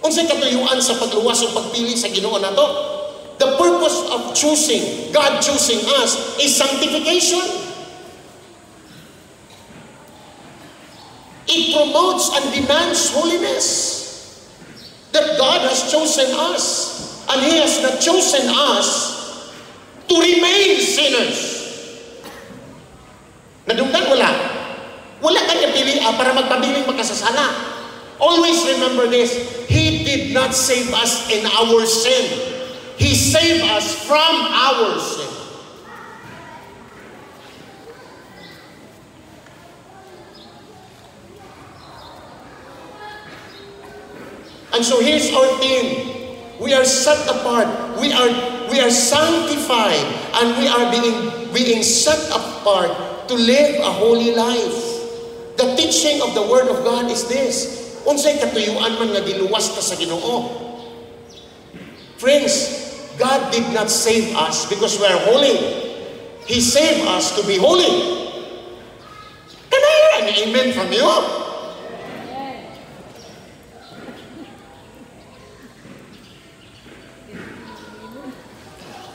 Unsay katuyuan sa pagluwas o pagpili sa Ginoo nato? The purpose of choosing, God choosing us, is sanctification. It promotes and demands holiness. That God has chosen us, and He has not chosen us to remain sinners. Nadunggan wala. Wala kang pili para magpabiling makasasala. Always remember this, He did not save us in our sin. He saved us from our sin. And so here's our theme. We are set apart. We are sanctified, and we are being set apart to live a holy life. The teaching of the Word of God is this. Unsay katuyuan man nga giluwas ta sa Ginoo. Friends, God did not save us because we are holy. He saved us to be holy. Can I hear an amen from you?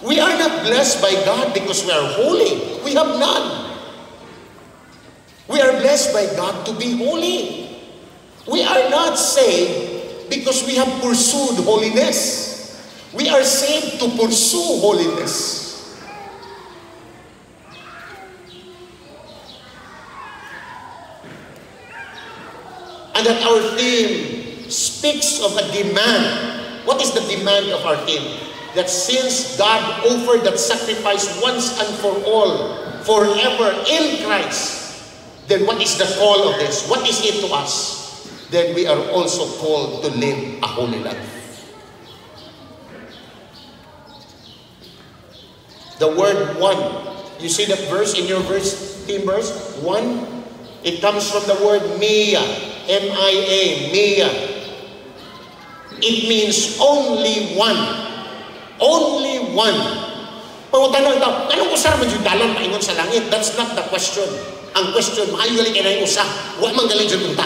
We are not blessed by God because we are holy. We have none. We are blessed by God to be holy. We are not saved because we have pursued holiness. We are saved to pursue holiness. And that our theme speaks of a demand. What is the demand of our theme? That since God offered that sacrifice once and for all, forever in Christ, then what is the call of this? What is it to us? Then we are also called to live a holy life. The word one. You see that verse in your verse? timbers? One. It comes from the word Mia. M-I-A. Mia. It means only one. Only one. Pangutanong ito, anong usar man yung dalan paingon sa langit? That's not the question. Ang question, maayo galing ka na yung usah. Huwag man galing dyan punta.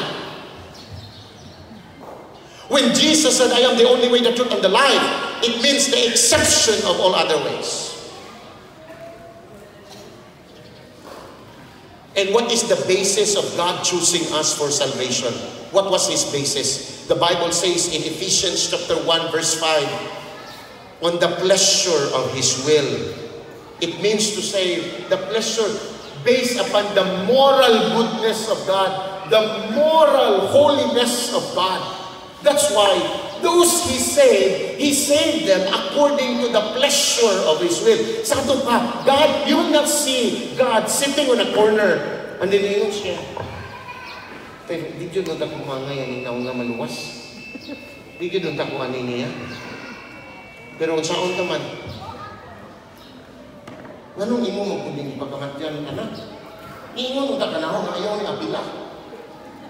When Jesus said, I am the only way, the truth, and the life, it means the exception of all other ways. And what is the basis of God choosing us for salvation? What was His basis? The Bible says in Ephesians chapter 1 verse 5, on the pleasure of His will. It means to say, the pleasure based upon the moral goodness of God, the moral holiness of God. That's why those He saved them according to the pleasure of His will. Sa ato pa, God, you will not see God sitting on a corner and then siya. Pero di yun nung takumangay ang inaw nga maluwas. Di yun nung takuan niya. Pero kung saan naman, anong imo magpuding ipagkamatyan, anak? Ingon mong takanaw na ayaw ni Abila.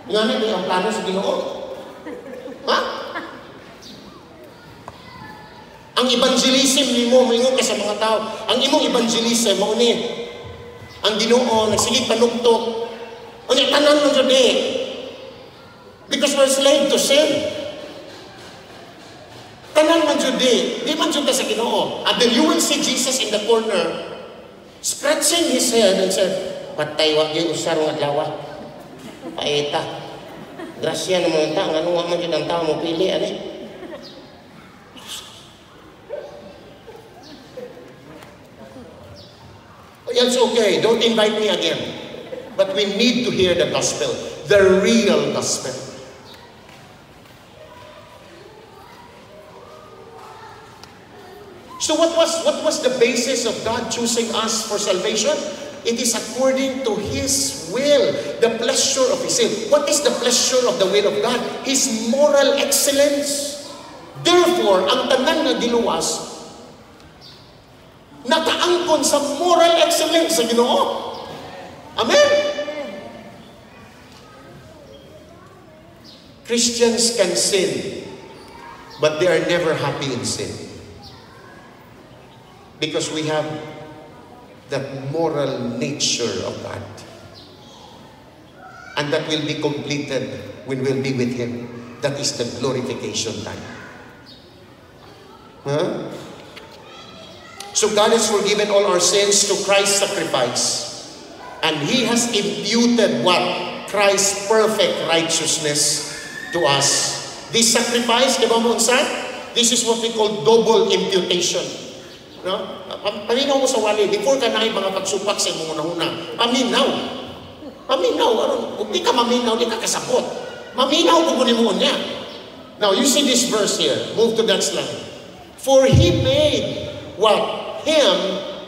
Nga na may ang plano sa Ginoo. Ha? Ang evangelism ni mo, maingon ka sa mga tao, ang imong evangelism, mauni, ang Ginoo, nagsigit panuktok, ang tanan mo dyan eh. Because we're slave to sin. Tanan man dyan eh. Di man dyan ka sa Ginoo. And then you will see Jesus in the corner, scratching his head and said, patay wag yung usarong adlawa. Paeta. Grasya naman ang tao. Ano nga man yun ang tao mo pili, ano eh? It's okay. Don't invite me again. But we need to hear the gospel. The real gospel. So what was the basis of God choosing us for salvation? It is according to His will, the pleasure of His will. What is the pleasure of the will of God? His moral excellence. Therefore, ang tanan na giluwas, nakaangkon sa moral excellence sa Ginoo. Amen? Christians can sin, but they are never happy in sin. Because we have the moral nature of God. And that will be completed when we'll be with Him. That is the glorification time. Huh? So God has forgiven all our sins to Christ's sacrifice. And He has imputed what? Christ's perfect righteousness to us. This sacrifice, di ba mo unsan? This is what we call double imputation. No? Paminaw mo sa wali, before ka na mga pagsupak sa imong unahuna, paminaw. Paminaw, kung di ka maminaw, di ka kasabot. Maminaw kung mo niya. Now, you see this verse here. Move to that slide. For He made what? Him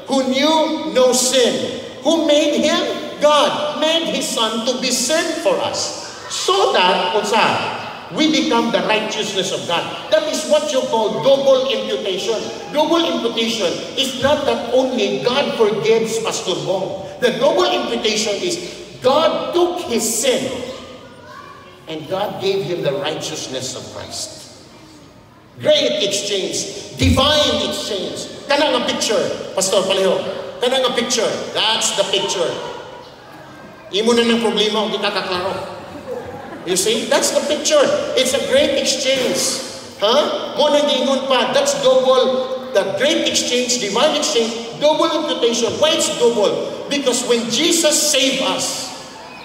who knew no sin. Who made Him? God made His Son to be sin for us. So that, we become the righteousness of God. That is what you call double imputation. Double imputation is not that only God forgives Pastor Bong. The double imputation is God took his sin and God gave him the righteousness of Christ. Great exchange. Divine exchange. Kanang a picture, Pastor Paleho. Kanang a picture. That's the picture. Imo na ng problema kung di ka kaklaro. You see? That's the picture. It's a great exchange. Huh? Mo nang giingon pa. That's double. The great exchange, divine exchange, double imputation. Why it's double? Because when Jesus saved us,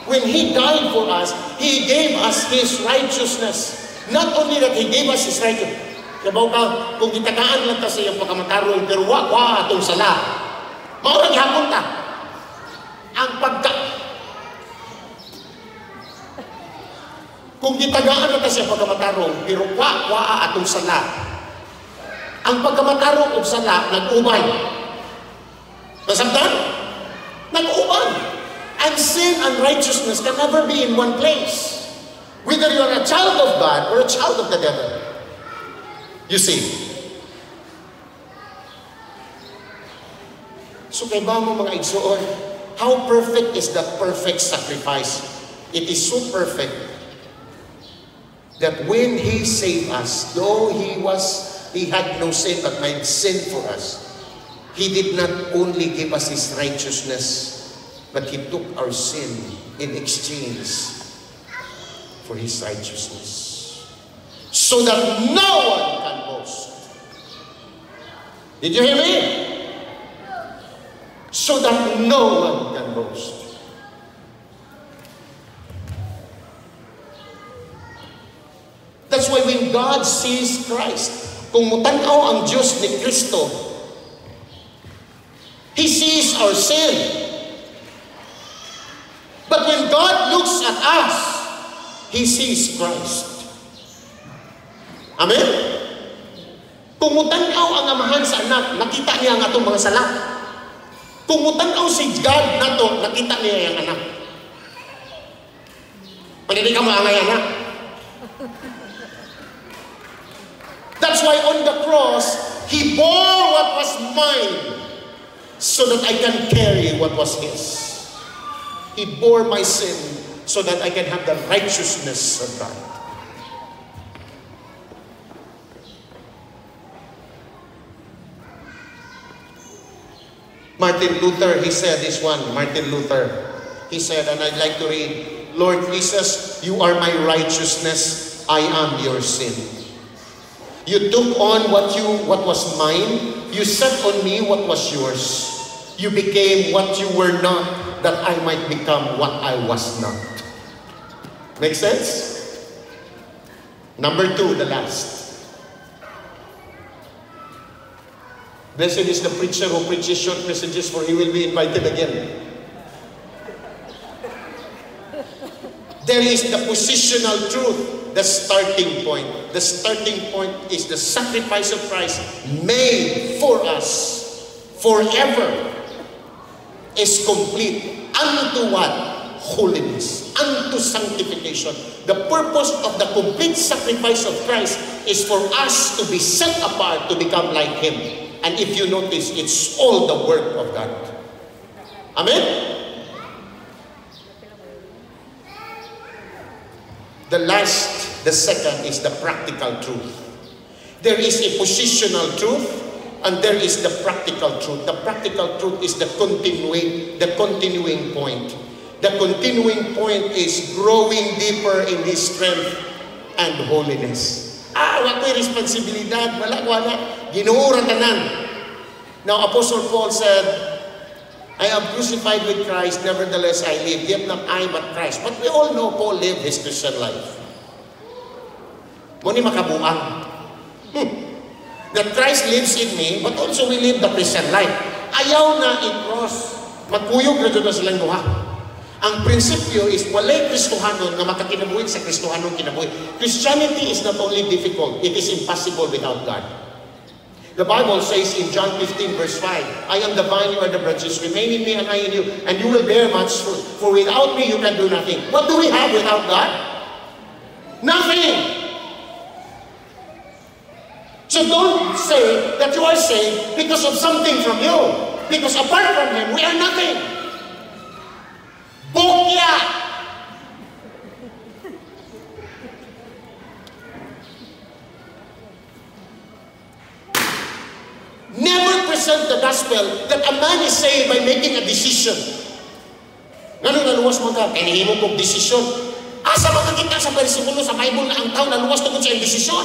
when He died for us, He gave us His righteousness. Not only that He gave us His righteousness. Sabaw ka, kung gitagaan lang ta sa iyong pagkamatarol, pero wa atong sala. Maurang hapon ta. Ang kung gitagaan na ta siya pagkamatarong, pero wa atong sala. Ang pagkamatarong o sala, nag-ubay. Nasabtan? Nag-ubay. And sin and righteousness can never be in one place. Whether you are a child of God or a child of the devil. You see? So kay ba mo mga igsuon, How perfect is that perfect sacrifice? It is so perfect that when He saved us, though He had no sin but made sin for us, He did not only give us His righteousness, but He took our sin in exchange for His righteousness, so that no one can boast. Did you hear me? So that no one can boast. That's why when God sees Christ, kung mutanaw ang Diyos ni Kristo, He sees our sin. But when God looks at us, He sees Christ. Amen? Kung mutanaw ang amahan sa anak, nakita niya ang atong mga sala. Kung mutanaw si God na to, nakita niya yung anak. Pag hindi ka maangay anak. That's why on the cross, He bore what was mine so that I can carry what was His. He bore my sin so that I can have the righteousness of God. Martin Luther, he said this one, Martin Luther, he said, and I'd like to read, Lord Jesus, you are my righteousness, I am your sin. You took on what was mine, you set on me what was yours. You became what you were not, that I might become what I was not. Make sense? Number 2, the last. Blessed is the preacher who preaches short messages, for he will be invited again. There is the positional truth, the starting point. The starting point is the sacrifice of Christ made for us forever is complete. Unto what? Holiness. Unto sanctification. The purpose of the complete sacrifice of Christ is for us to be set apart to become like Him. And if you notice, it's all the work of God. Amen? The second is the practical truth. There is a positional truth, and there is the practical truth. The practical truth is the continuing point. The continuing point is growing deeper in His strength and holiness. Wako'y responsibilidad, wala. Ginuuran tanan. Now, Apostle Paul said, I am crucified with Christ, nevertheless I live. Yet not I, but Christ. But we all know Paul lived his Christian life. Muni makabuang. That Christ lives in me, but also we live the Christian life. Ayaw na i-cross. Magkuyog na doon na silang duha. Ang prinsipyo is walay Kristohanon na makakinabuhin sa Kristohanong kinabuhi. Christianity is not only difficult, it is impossible without God. The Bible says in John 15 verse 5, I am the vine, you are the branches, remain in me and I in you, and you will bear much fruit. For without me you can do nothing. What do we have without God? Nothing! So don't say that you are saved because of something from you. Because apart from Him, we are nothing. Bukya! Never present the gospel that a man is saved by making a decision. Ganun naluwas mo ka, kanihimo kong desisyon. Asa makakita sa versikulo sa Bible na ang tao naluwas tungkol sa desisyon?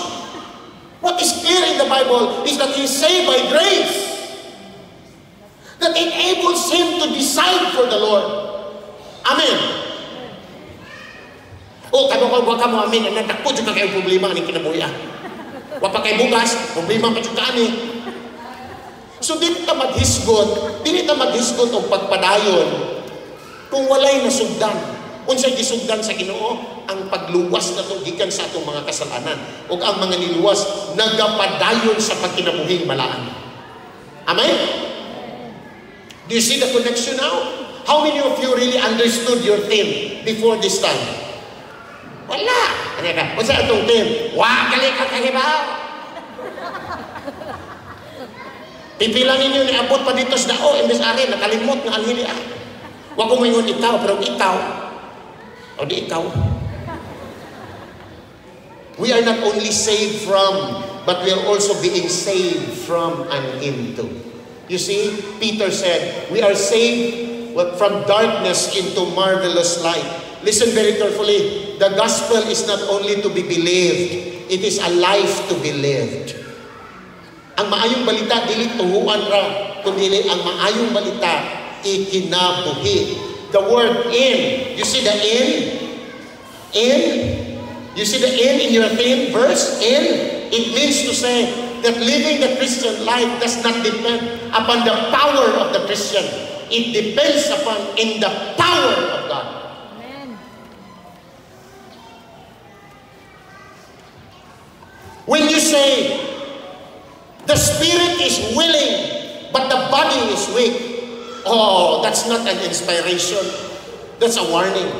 What is clear in the Bible is that he is saved by grace. That enables him to decide for the Lord. Amen. O, kamo ka mo amin, natakpo dyan ka kayo problema ang kinabuhi. Wapa kayo bugas, problema pa dyan ka ani. So, dili ta maghisgot o pagpadayon kung walay nasugdan. Unsay gisugdan sa Ginoo, ang pagluwas na itong gikan sa atong mga kasalanan. O ang mga niluwas, nagapadayon sa pagkinabuhing malaan. Amen? Do you see the connection now? How many of you really understood your theme before this time? Wala. Ano ka? What's that itong theme? Gali ka kahibaw. Pipila ninyo ni abot pa dito sa dao, imbes ari, nakalimot ng alhili. Wa ko moingon ikaw, pero ikaw, o di ikaw. We are not only saved from, but we are also being saved from and into. You see, Peter said, we are saved from darkness into marvelous light. Listen very carefully. The gospel is not only to be believed, it is a life to be lived. Ang maayong balita, dili tuhuan ra, kundi ang maayong balita, ikinabuhi. The word in, you see the in? In? You see the in your theme verse? In? It means to say that living the Christian life does not depend upon the power of the Christian. It depends upon in the power of God. Amen. When you say, the spirit is willing, but the body is weak, oh, that's not an inspiration. That's a warning.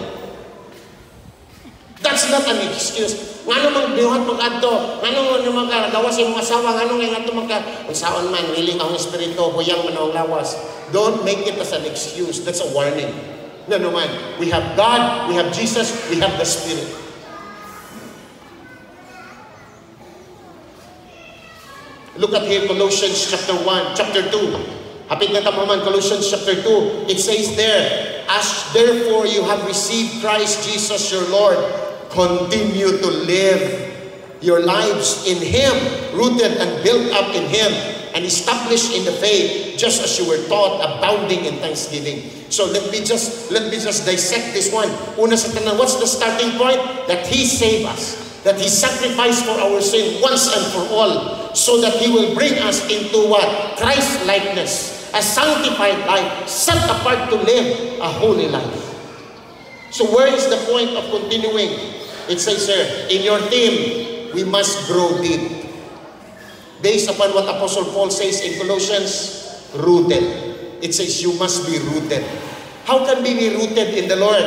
That's not an excuse. Ngano mang biuhat mag-adto, ngano naman ka gawas imong asawa, ngano nga ngadto man ka unsaon man willing ang espiritu, huyang man ang lawas. Don't make it as an excuse. That's a warning. No man. We have God, we have Jesus, we have the Spirit. Look at here Colossians chapter 1, chapter 2. Hapit na tamo man Colossians chapter 2. It says there, as therefore you have received Christ Jesus your Lord, continue to live your lives in Him, rooted and built up in Him, and established in the faith, just as you were taught, abounding in thanksgiving. So let me just dissect this one. Una sa tanan, what's the starting point? That He saved us, that He sacrificed for our sin once and for all, so that He will bring us into what? Christ-likeness, a sanctified life, set apart to live a holy life. So where is the point of continuing? It says here, in your theme, we must grow deep. Based upon what Apostle Paul says in Colossians, rooted. It says you must be rooted. How can we be rooted in the Lord?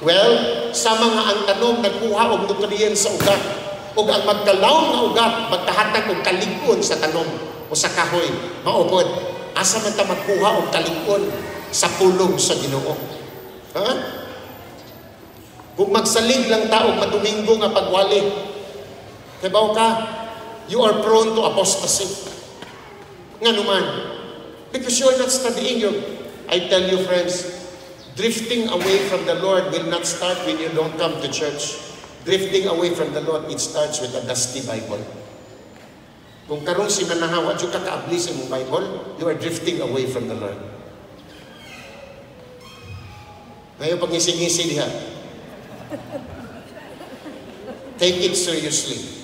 Well, sa mga ang tanom nagkuha og nutrients sa ugat, ug ang magkalaw nga ugat magkahatag og kalig-on sa tanom o sa kahoy, maupod. Asa man ta magkuha og kalig-on sa pulong sa Ginoo? Ha? Kung magsalig lang ta og madomingo nga pagwali, kabaw ka, you are prone to apostasy. Nga naman, because you're not studying your, I tell you friends, drifting away from the Lord will not start when you don't come to church. Drifting away from the Lord, it starts with a dusty Bible. Kung karong sinanahawa, yung kakaabli sa mong Bible, you are drifting away from the Lord. Ngayon, pag ngisi-ngisi diha, take it seriously.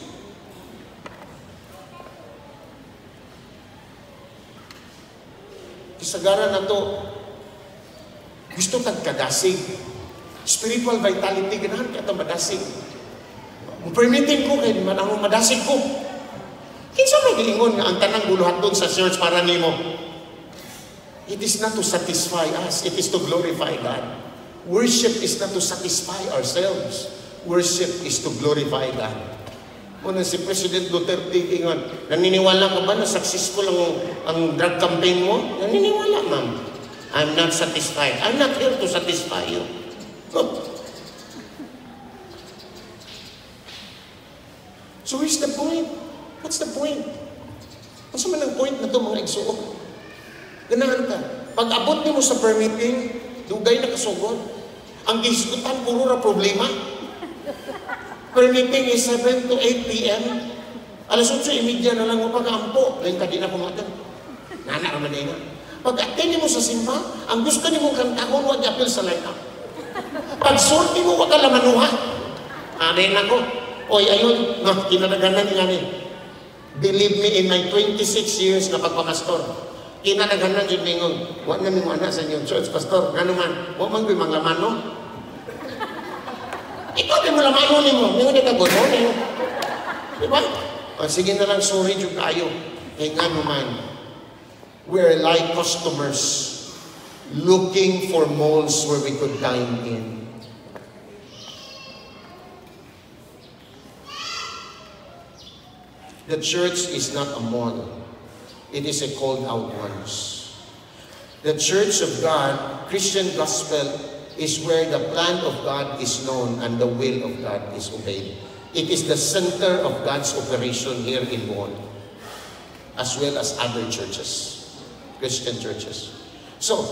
Kisagaran na to, gusto kang kadasig. Spiritual vitality, ganahan ka itong madasig. Permitting ko kayo, manang madasig ko. Kinsa may giingon nga ang tanang buluhat doon sa church para nimo? It is not to satisfy us, it is to glorify God. Worship is not to satisfy ourselves. Worship is to glorify God. Una si President Duterte ingon, naniniwala ka ba na successful ang drug campaign mo? Naniniwala, ma'am. I'm not satisfied. I'm not here to satisfy you. So where's the point? What's the point? Ano man ang point na ito mga igsuok? Ganahan ka. Pag abot mo sa permitting, dugay na kasugod. Ang gisgutan, puro na problema. Permitting is 7 to 8 p.m. Alas 8:30 na lang mo pag-ampo. Lain ka din na pumatang. Nana naman na yun. Pag-attend mo sa simba, ang gusto ni mong kantahon, huwag apil sa line-up. Pag-sorti mo, huwag ka lamanuha. Anayin ako. Oy, ayun, kinadaganan nga ni. Believe me, in my 26 years na pagpamastor, kinadaganan yun ningon, huwag na mo anak sa inyong church, pastor, nga naman, huwag mang bimang laman, no? Ikaw din mo laman ni mo, ningon ka gusto, ningon. Diba? O, sige na lang, sorry, yung kayo. Eh nga naman, we're like customers looking for malls where we could dine in. The church is not a mall. It is a called out ones. The church of God Christian gospel is where the plan of God is known and the will of God is obeyed. It is the center of God's operation here in Bohol, as well as other churches, Christian churches. So,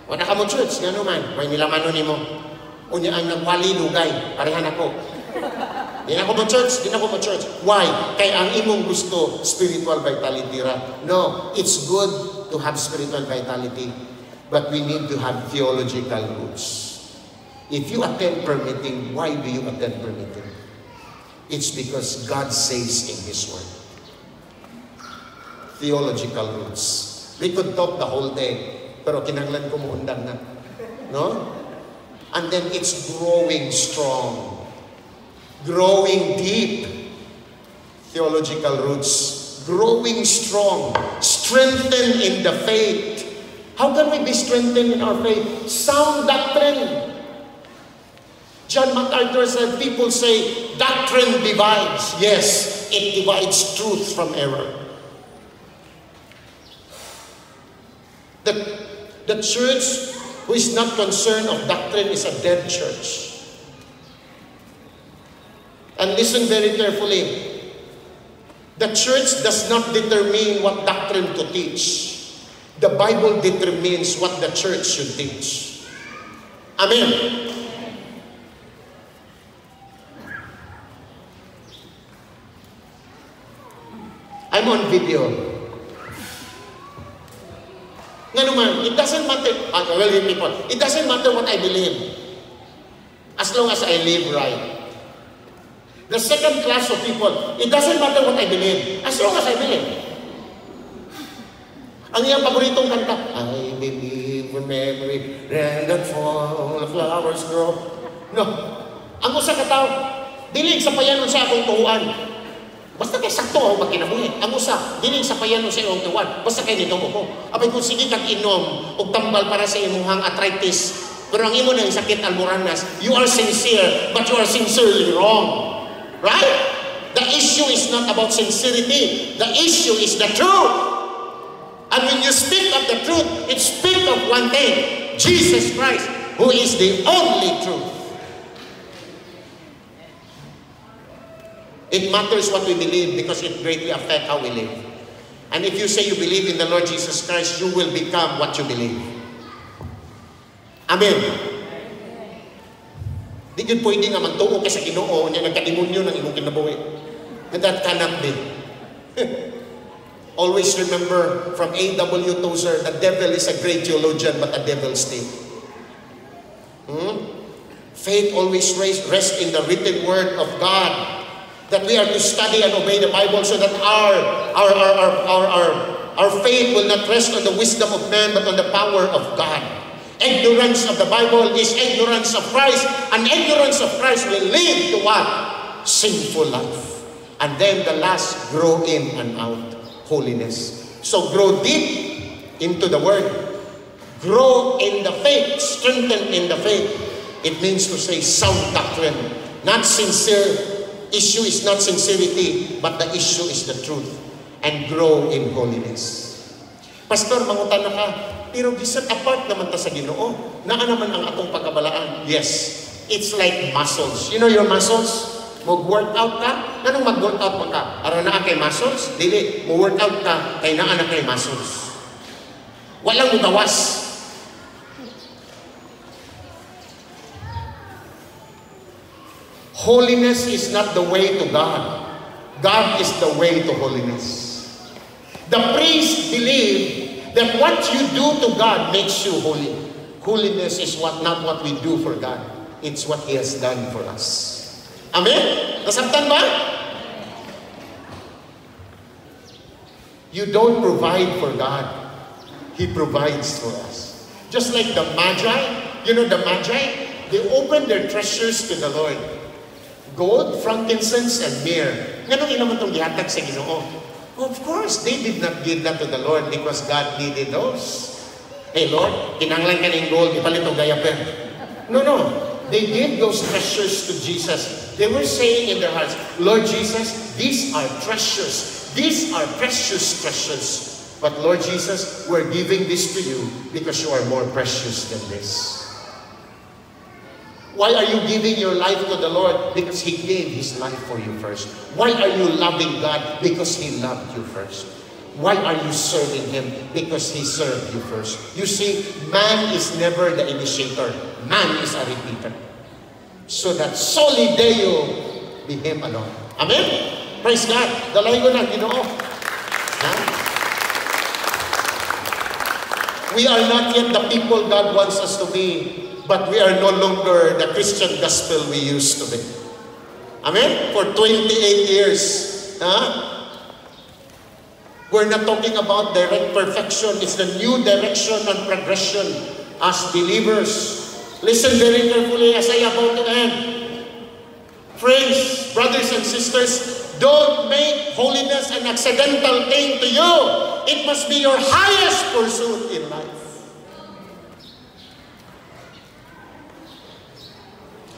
wala ka mo church, gano'n man, may nilamano ni mo. Unya ang nagwali lugay, parehan ako. Di na ako mo church. Why? Kaya ang imong gusto, spiritual vitality ra. No, it's good to have spiritual vitality, but we need to have theological roots. If you attend prayer meeting, why do you attend prayer meeting? It's because God says in His Word. Theological roots. We could talk the whole day, pero kinanglan ko mo undang na. No? And then it's growing strong. Growing deep. Theological roots. Growing strong. Strengthened in the faith. How can we be strengthened in our faith? Sound doctrine. John MacArthur said, people say, doctrine divides. Yes, it divides truth from error. The church who is not concerned of doctrine is a dead church. And listen very carefully. The church does not determine what doctrine to teach. The Bible determines what the church should teach. Amen. I'm on video. Nga naman, it doesn't matter, people, it doesn't matter what I believe, as long as I live right. The second class of people, it doesn't matter what I believe, as long as I believe. Ang iyang paboritong kanta, I believe in every rain that fall, the flowers grow. No. Ang usa ka tao, dilig sa payanon sa akong tuhuan. Basta kay sakto ako magkinabuhi. Ang usa, dinig sa payanon sa iyong tuwan. Basta kay nito ko. Abay kung sige kang inom o tambal para sa imuhang arthritis, pero ang imo na yung sakit almoranas, you are sincere, but you are sincerely wrong. Right? The issue is not about sincerity. The issue is the truth. And when you speak of the truth, it speaks of one thing, Jesus Christ, who is the only truth. It matters what we believe because it greatly affects how we live. And if you say you believe in the Lord Jesus Christ, you will become what you believe. Amen. Di yun pwede nga magtuo ka sa Ginoo niya nagkadimonyo ng imong kinabuhi. And that cannot be. Always remember from A.W. Tozer, the devil is a great theologian but a devil still. Faith always rests in the written word of God. That we are to study and obey the Bible so that our faith will not rest on the wisdom of man but on the power of God. Ignorance of the Bible is ignorance of Christ, and ignorance of Christ will lead to what? Sinful life. And then the last, grow in and out, holiness. So grow deep into the Word. Grow in the faith, strengthen in the faith. It means to say sound doctrine, not sincere. Issue is not sincerity, but the issue is the truth. And grow in holiness. Pastor, mangutan na ka, pero giset apart naman ta sa Ginoo. Naa naman ang atong pagkabalaan. Yes, it's like muscles. You know your muscles? Mag-workout ka? Anong mag-workout mo ka? Aron na kay muscles? Dili, mag-workout ka, kay naa na kay muscles. Walang mugawas. Holiness is not the way to God. God is the way to holiness. The priests believe that what you do to God makes you holy. Holiness is not what we do for God. It's what He has done for us. Amen? Nasabtan ba? You don't provide for God. He provides for us. Just like the Magi, you know the Magi, they opened their treasures to the Lord. Gold, frankincense, and myrrh. Ganun ilaman itong gihatag sa Ginoo. Of course, they did not give that to the Lord because God needed those. Hey Lord, kinanglan ka ng gold, ipalit o gayaper. No. They gave those treasures to Jesus. They were saying in their hearts, Lord Jesus, these are treasures. These are precious treasures. But Lord Jesus, we're giving this to you because you are more precious than this. Why are you giving your life to the Lord? Because He gave His life for you first. Why are you loving God? Because He loved you first. Why are you serving Him? Because He served you first. You see, man is never the initiator. Man is a repeater. So that soli Deo be Him alone. Amen? Praise God. Dalahin ko na, Ginoo. We are not yet the people God wants us to be, but we are no longer the Christian gospel we used to be. Amen? For 28 years. We're not talking about direct perfection. It's the new direction and progression as believers. Listen very carefully as I about to end. Friends, brothers and sisters, don't make holiness an accidental thing to you. It must be your highest pursuit in life.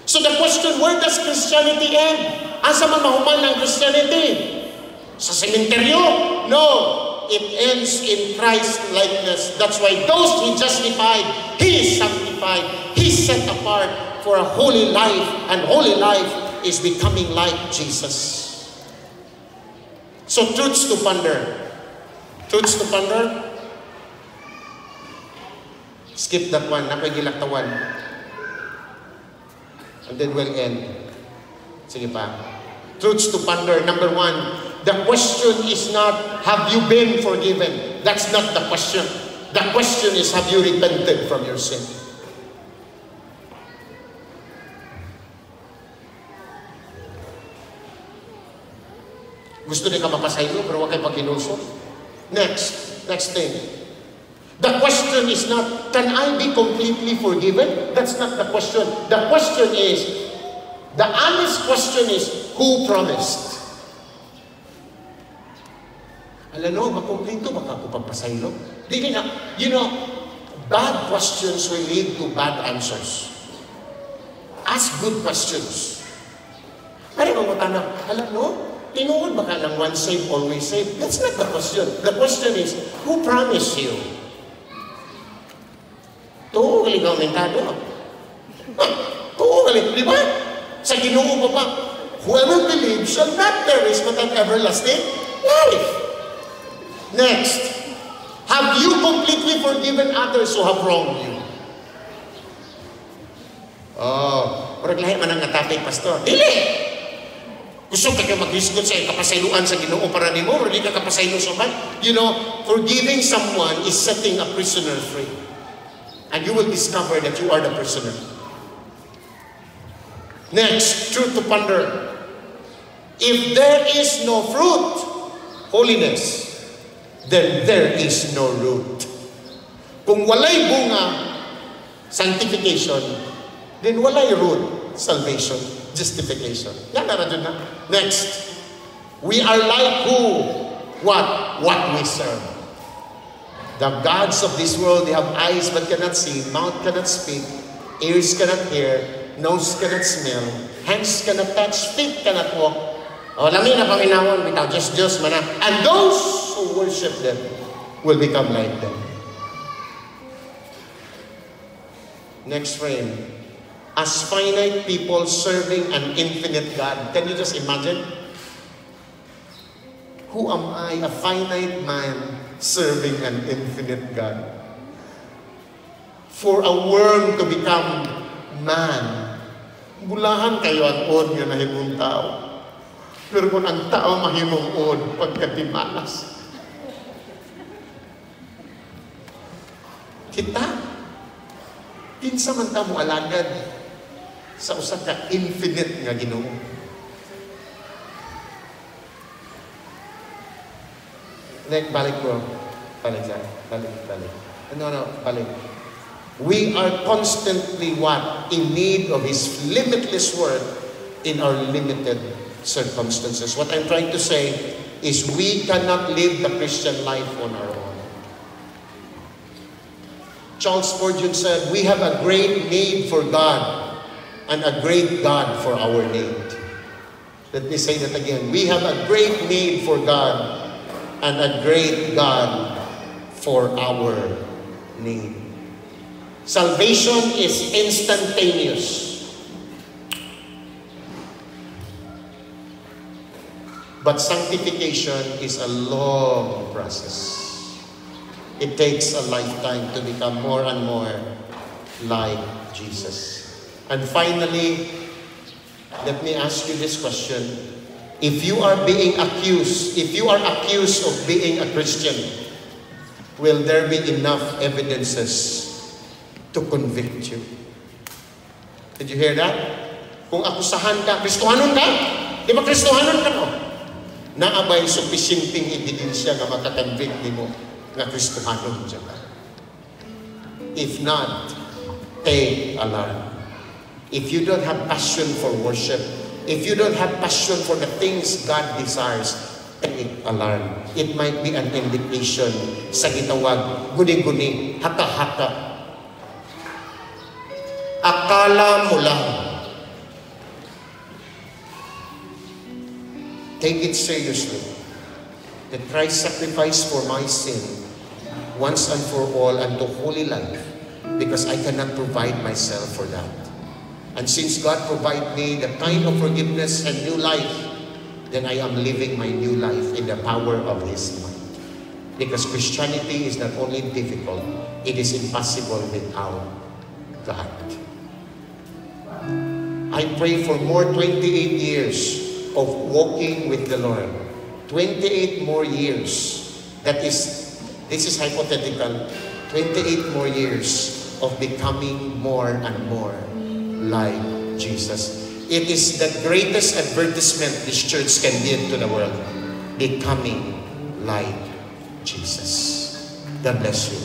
So the question, where does Christianity end? Asa man mahuman ang Christianity? Sa sementeryo? No. It ends in Christ-likeness. That's why those He justified, He sanctified, He set apart for a holy life. And holy life is becoming like Jesus. So truths to ponder. Truths to ponder. Skip that one. Nakoy gilaktawan. And then we'll end. Sige pa. Truths to ponder. Number one, the question is not, have you been forgiven? That's not the question. The question is, have you repented from your sin? Gusto niya ka mapasaylo, pero huwag kayo pagkinulso. Next thing. The question is not, can I be completely forgiven? That's not the question. The question is, the honest question is, who promised? Alam mo, makomplito, baka ako pagpasaylo. Dili na, bad questions will lead to bad answers. Ask good questions. Pero kung matanong, alam mo, tinuod baka ng once saved, always saved? That's not the question. The question is, who promised you? Tuo gali ka aumentado. Tuo gali, di ba? Sa Ginoo pa, whoever believes shall not perish but have everlasting life. Next, have you completely forgiven others who have wronged you? Oh, parang lahi man ang topic, Pastor. Dili! Gusto ka mag-discuss sa kapasayloan sa Ginoo para ni mo, or di ka kapasaylo sa man? Forgiving someone is setting a prisoner free. And you will discover that you are the prisoner. Next, truth to ponder. If there is no fruit, holiness, then there is no root. Kung walay bunga, sanctification, then walay root, salvation, justification. Yan na rin na. Next, we are like who? What? What we serve. The gods of this world, they have eyes but cannot see, mouth cannot speak, ears cannot hear, nose cannot smell, hands cannot touch, feet cannot walk. O, lamin na paminawon, bitaw, Diyos, mana. And those who worship them will become like them. Next frame. As finite people serving an infinite God. Can you just imagine? Who am I, a finite man, serving an infinite God? For a worm to become man, bulahan kayo ang od nga nahimong tao. Pero kung ang tao mahimong od, pagkatimanas. Kita, kinsa man ta mo alagad sa usa ka infinite nga Ginoo. Balik bro. Balik. Balik. We are constantly what? In need of His limitless work in our limited circumstances. What I'm trying to say is we cannot live the Christian life on our own. Charles Spurgeon said, we have a great need for God and a great God for our need. Let me say that again. We have a great need for God and a great God for our need. Salvation is instantaneous. But sanctification is a long process. It takes a lifetime to become more and more like Jesus. And finally, let me ask you this question. If you are accused of being a Christian, will there be enough evidences to convict you? Did you hear that? Kung akusahan ka, Kristohanon ka? Di ba Kristohanon ka no? Naabay sufficienting ebidensya nga makakonvict nimo nga Kristohanon siya ka. If not, take alarm. If you don't have passion for worship, if you don't have passion for the things God desires, take alarm. It might be an indication sa gitawag, guni-guni, haka-haka. Akala mo lang. Take it seriously. That Christ sacrificed for my sin once and for all unto holy life, because I cannot provide myself for that. And since God provided me the kind of forgiveness and new life, then I am living my new life in the power of His might. Because Christianity is not only difficult, it is impossible without God. I pray for more 28 years of walking with the Lord. 28 more years. This is hypothetical. 28 more years of becoming more and more like Jesus. It is the greatest advertisement this church can give to the world. Becoming like Jesus. God bless you.